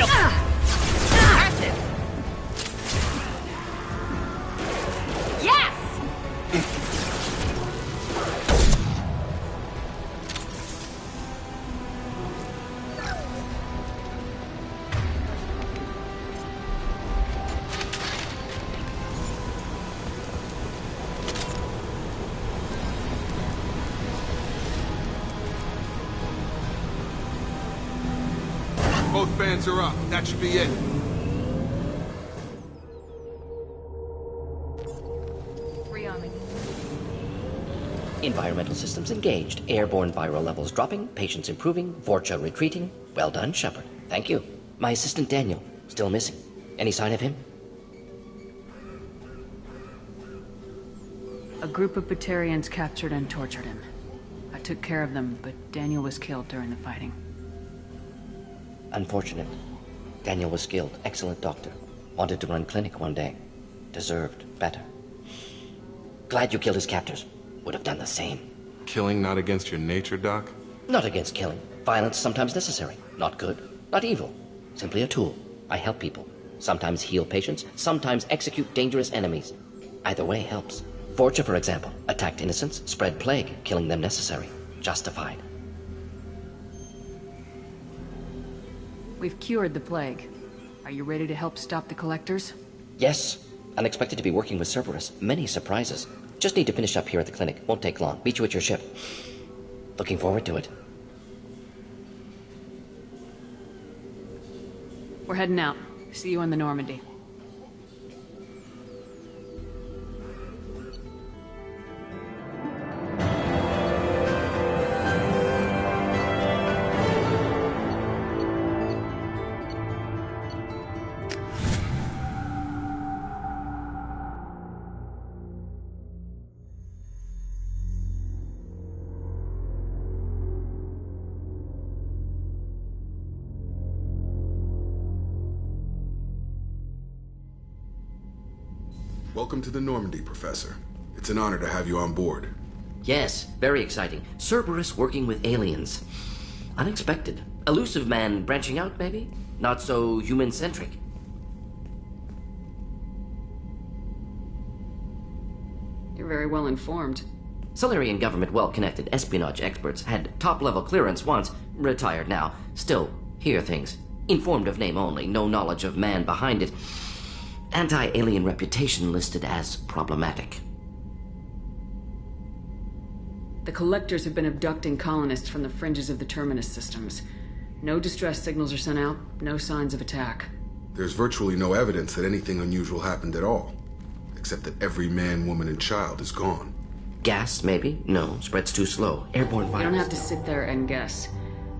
Impressive. Yes! Both fans are up. That should be it. Rearming. Environmental systems engaged. Airborne viral levels dropping. Patients improving. Vorcha retreating. Well done, Shepard. Thank you. My assistant Daniel. Still missing. Any sign of him? A group of Batarians captured and tortured him. I took care of them, but Daniel was killed during the fighting. Unfortunate. Daniel was skilled. Excellent doctor. Wanted to run clinic one day. Deserved better. Glad you killed his captors. Would have done the same. Killing not against your nature, Doc? Not against killing. Violence sometimes necessary. Not good. Not evil. Simply a tool. I help people. Sometimes heal patients. Sometimes execute dangerous enemies. Either way helps. Vorcha, for example, attacked innocents, spread plague, killing them necessary. Justified. We've cured the plague. Are you ready to help stop the collectors? Yes. Unexpected to be working with Cerberus. Many surprises. Just need to finish up here at the clinic. Won't take long. Meet you at your ship. Looking forward to it. We're heading out. See you in the Normandy. Welcome to the Normandy, Professor. It's an honor to have you on board. Yes, very exciting. Cerberus working with aliens. Unexpected. Elusive man branching out, maybe? Not so human-centric. You're very well informed. Solarian government well-connected espionage experts had top-level clearance once, retired now. Still, hear things. Informed of name only, no knowledge of man behind it. Anti-alien reputation listed as problematic. The collectors have been abducting colonists from the fringes of the Terminus systems. No distress signals are sent out, no signs of attack. There's virtually no evidence that anything unusual happened at all. Except that every man, woman, and child is gone. Gas, maybe? No, spreads too slow. Airborne virus. You don't have to sit there and guess.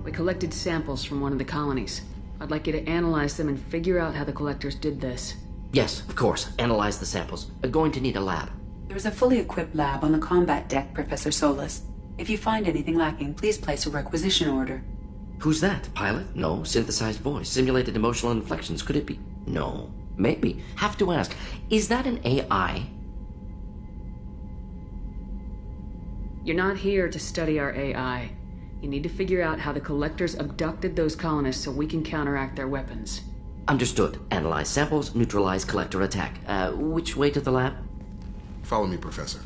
We collected samples from one of the colonies. I'd like you to analyze them and figure out how the collectors did this. Yes, of course. Analyze the samples. Going to need a lab. There's a fully equipped lab on the combat deck, Professor Solis. If you find anything lacking, please place a requisition order. Who's that? Pilot? No. Synthesized voice. Simulated emotional inflections. Could it be? No. Maybe. Have to ask. Is that an AI? You're not here to study our AI. You need to figure out how the collectors abducted those colonists so we can counteract their weapons. Understood. Analyze samples, neutralize collector attack. Which way to the lab? Follow me, Professor.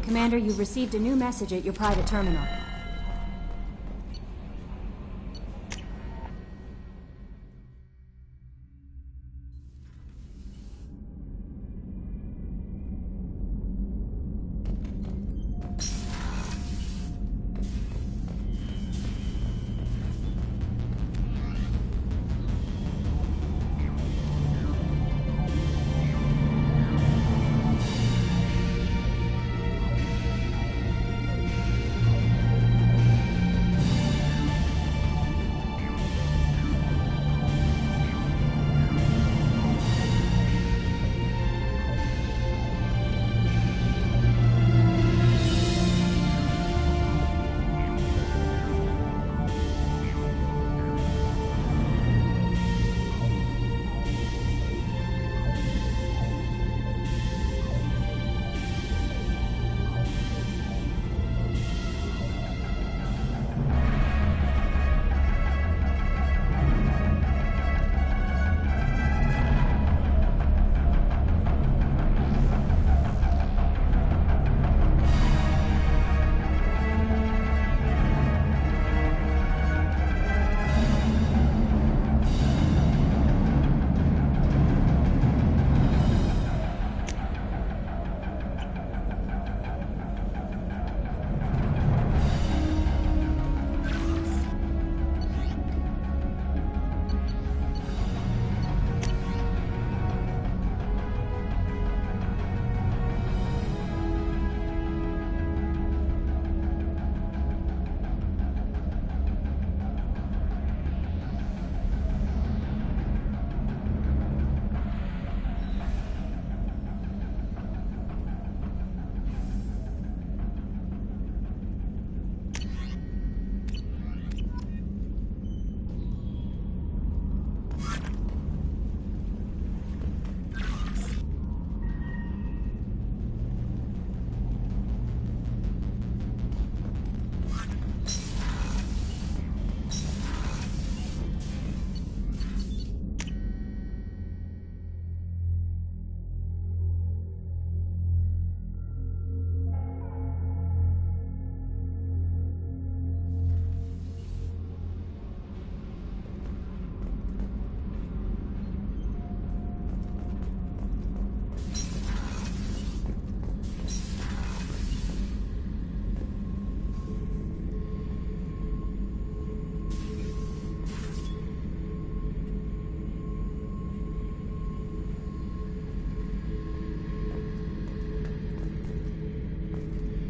Commander, you've received a new message at your private terminal.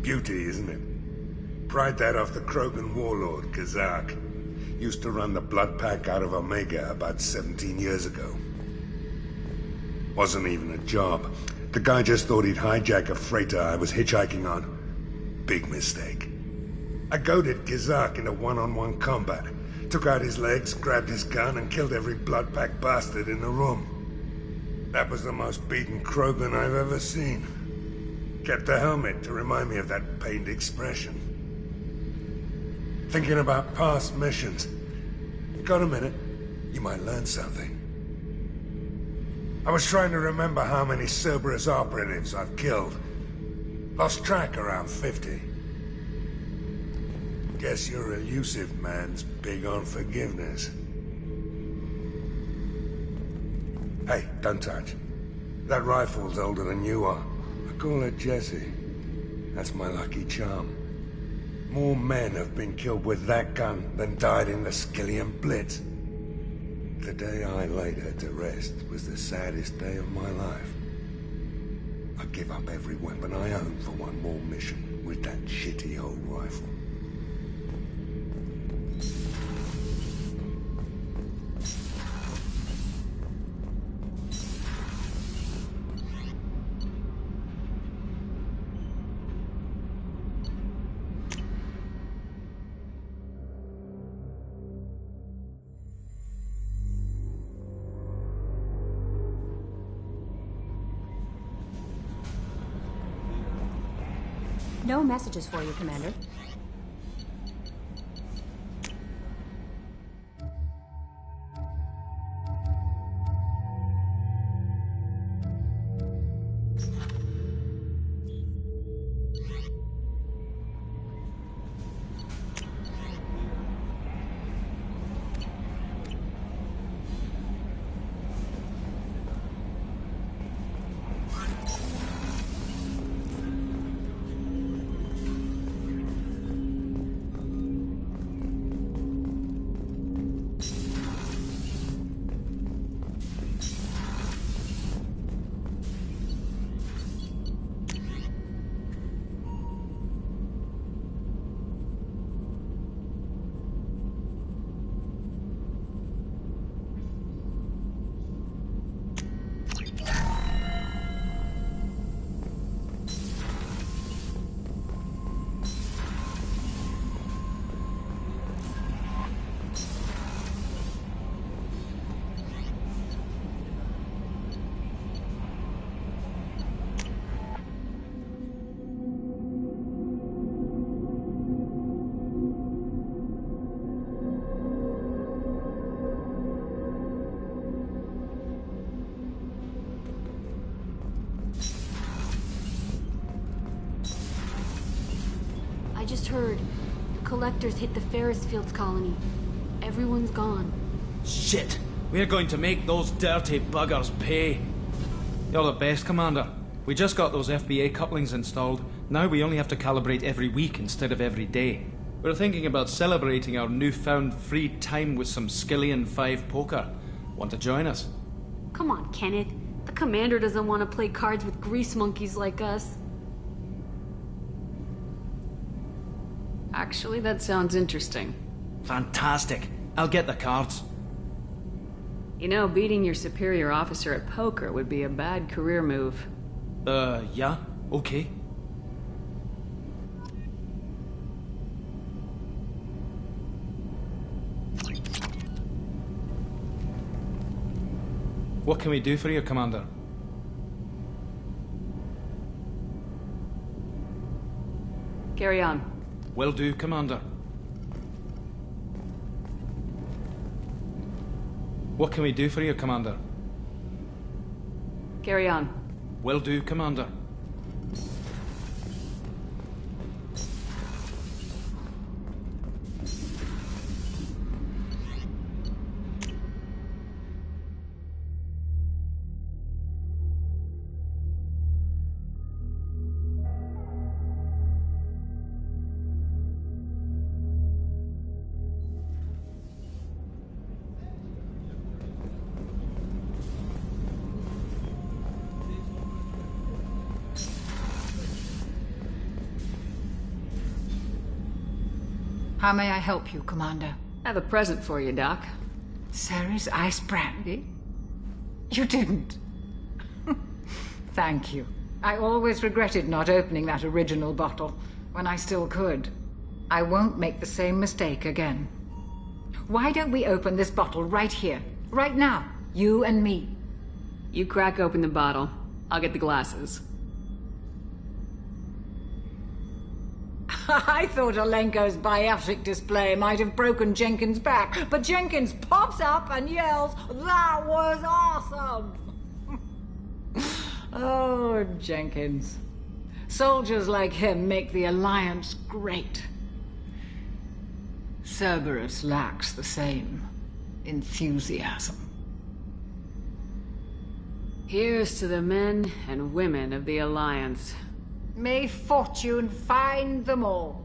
Beauty, isn't it? Pried that off the Krogan warlord, Kazak. Used to run the blood pack out of Omega about 17 years ago. Wasn't even a job. The guy just thought he'd hijack a freighter I was hitchhiking on. Big mistake. I goaded Kazak into one-on-one combat. Took out his legs, grabbed his gun, and killed every blood pack bastard in the room. That was the most beaten Krogan I've ever seen. Kept the helmet to remind me of that pained expression. Thinking about past missions. Got a minute? You might learn something. I was trying to remember how many Cerberus operatives I've killed. Lost track around 50. Guess your elusive man's big on forgiveness. Hey, don't touch. That rifle's older than you are. I call it Jesse. That's my lucky charm. More men have been killed with that gun than died in the Skillian Blitz. The day I laid her to rest was the saddest day of my life. I'd give up every weapon I own for one more mission with that shitty old rifle. No messages for you, Commander. heard. The collectors hit the Ferris Fields colony. Everyone's gone. Shit! We're going to make those dirty buggers pay. You're the best, Commander. We just got those FBA couplings installed. Now we only have to calibrate every week instead of every day. We're thinking about celebrating our newfound free time with some Skillian 5 poker. Want to join us? Come on, Kenneth. The commander doesn't want to play cards with grease monkeys like us. Actually, that sounds interesting. Fantastic. I'll get the cards. You know, beating your superior officer at poker would be a bad career move. Yeah? Okay. What can we do for you, Commander? Carry on. Will do, Commander. What can we do for you, Commander? Carry on. Will do, Commander. How may I help you, Commander? I have a present for you, Doc. Ceres ice brandy? You didn't. Thank you. I always regretted not opening that original bottle when I still could. I won't make the same mistake again. Why don't we open this bottle right here, right now, you and me? You crack open the bottle. I'll get the glasses. I thought Alenko's biotic display might have broken Jenkins' back, but Jenkins pops up and yells, "That was awesome!" Oh, Jenkins. Soldiers like him make the Alliance great. Cerberus lacks the same enthusiasm. Here's to the men and women of the Alliance. May fortune find them all.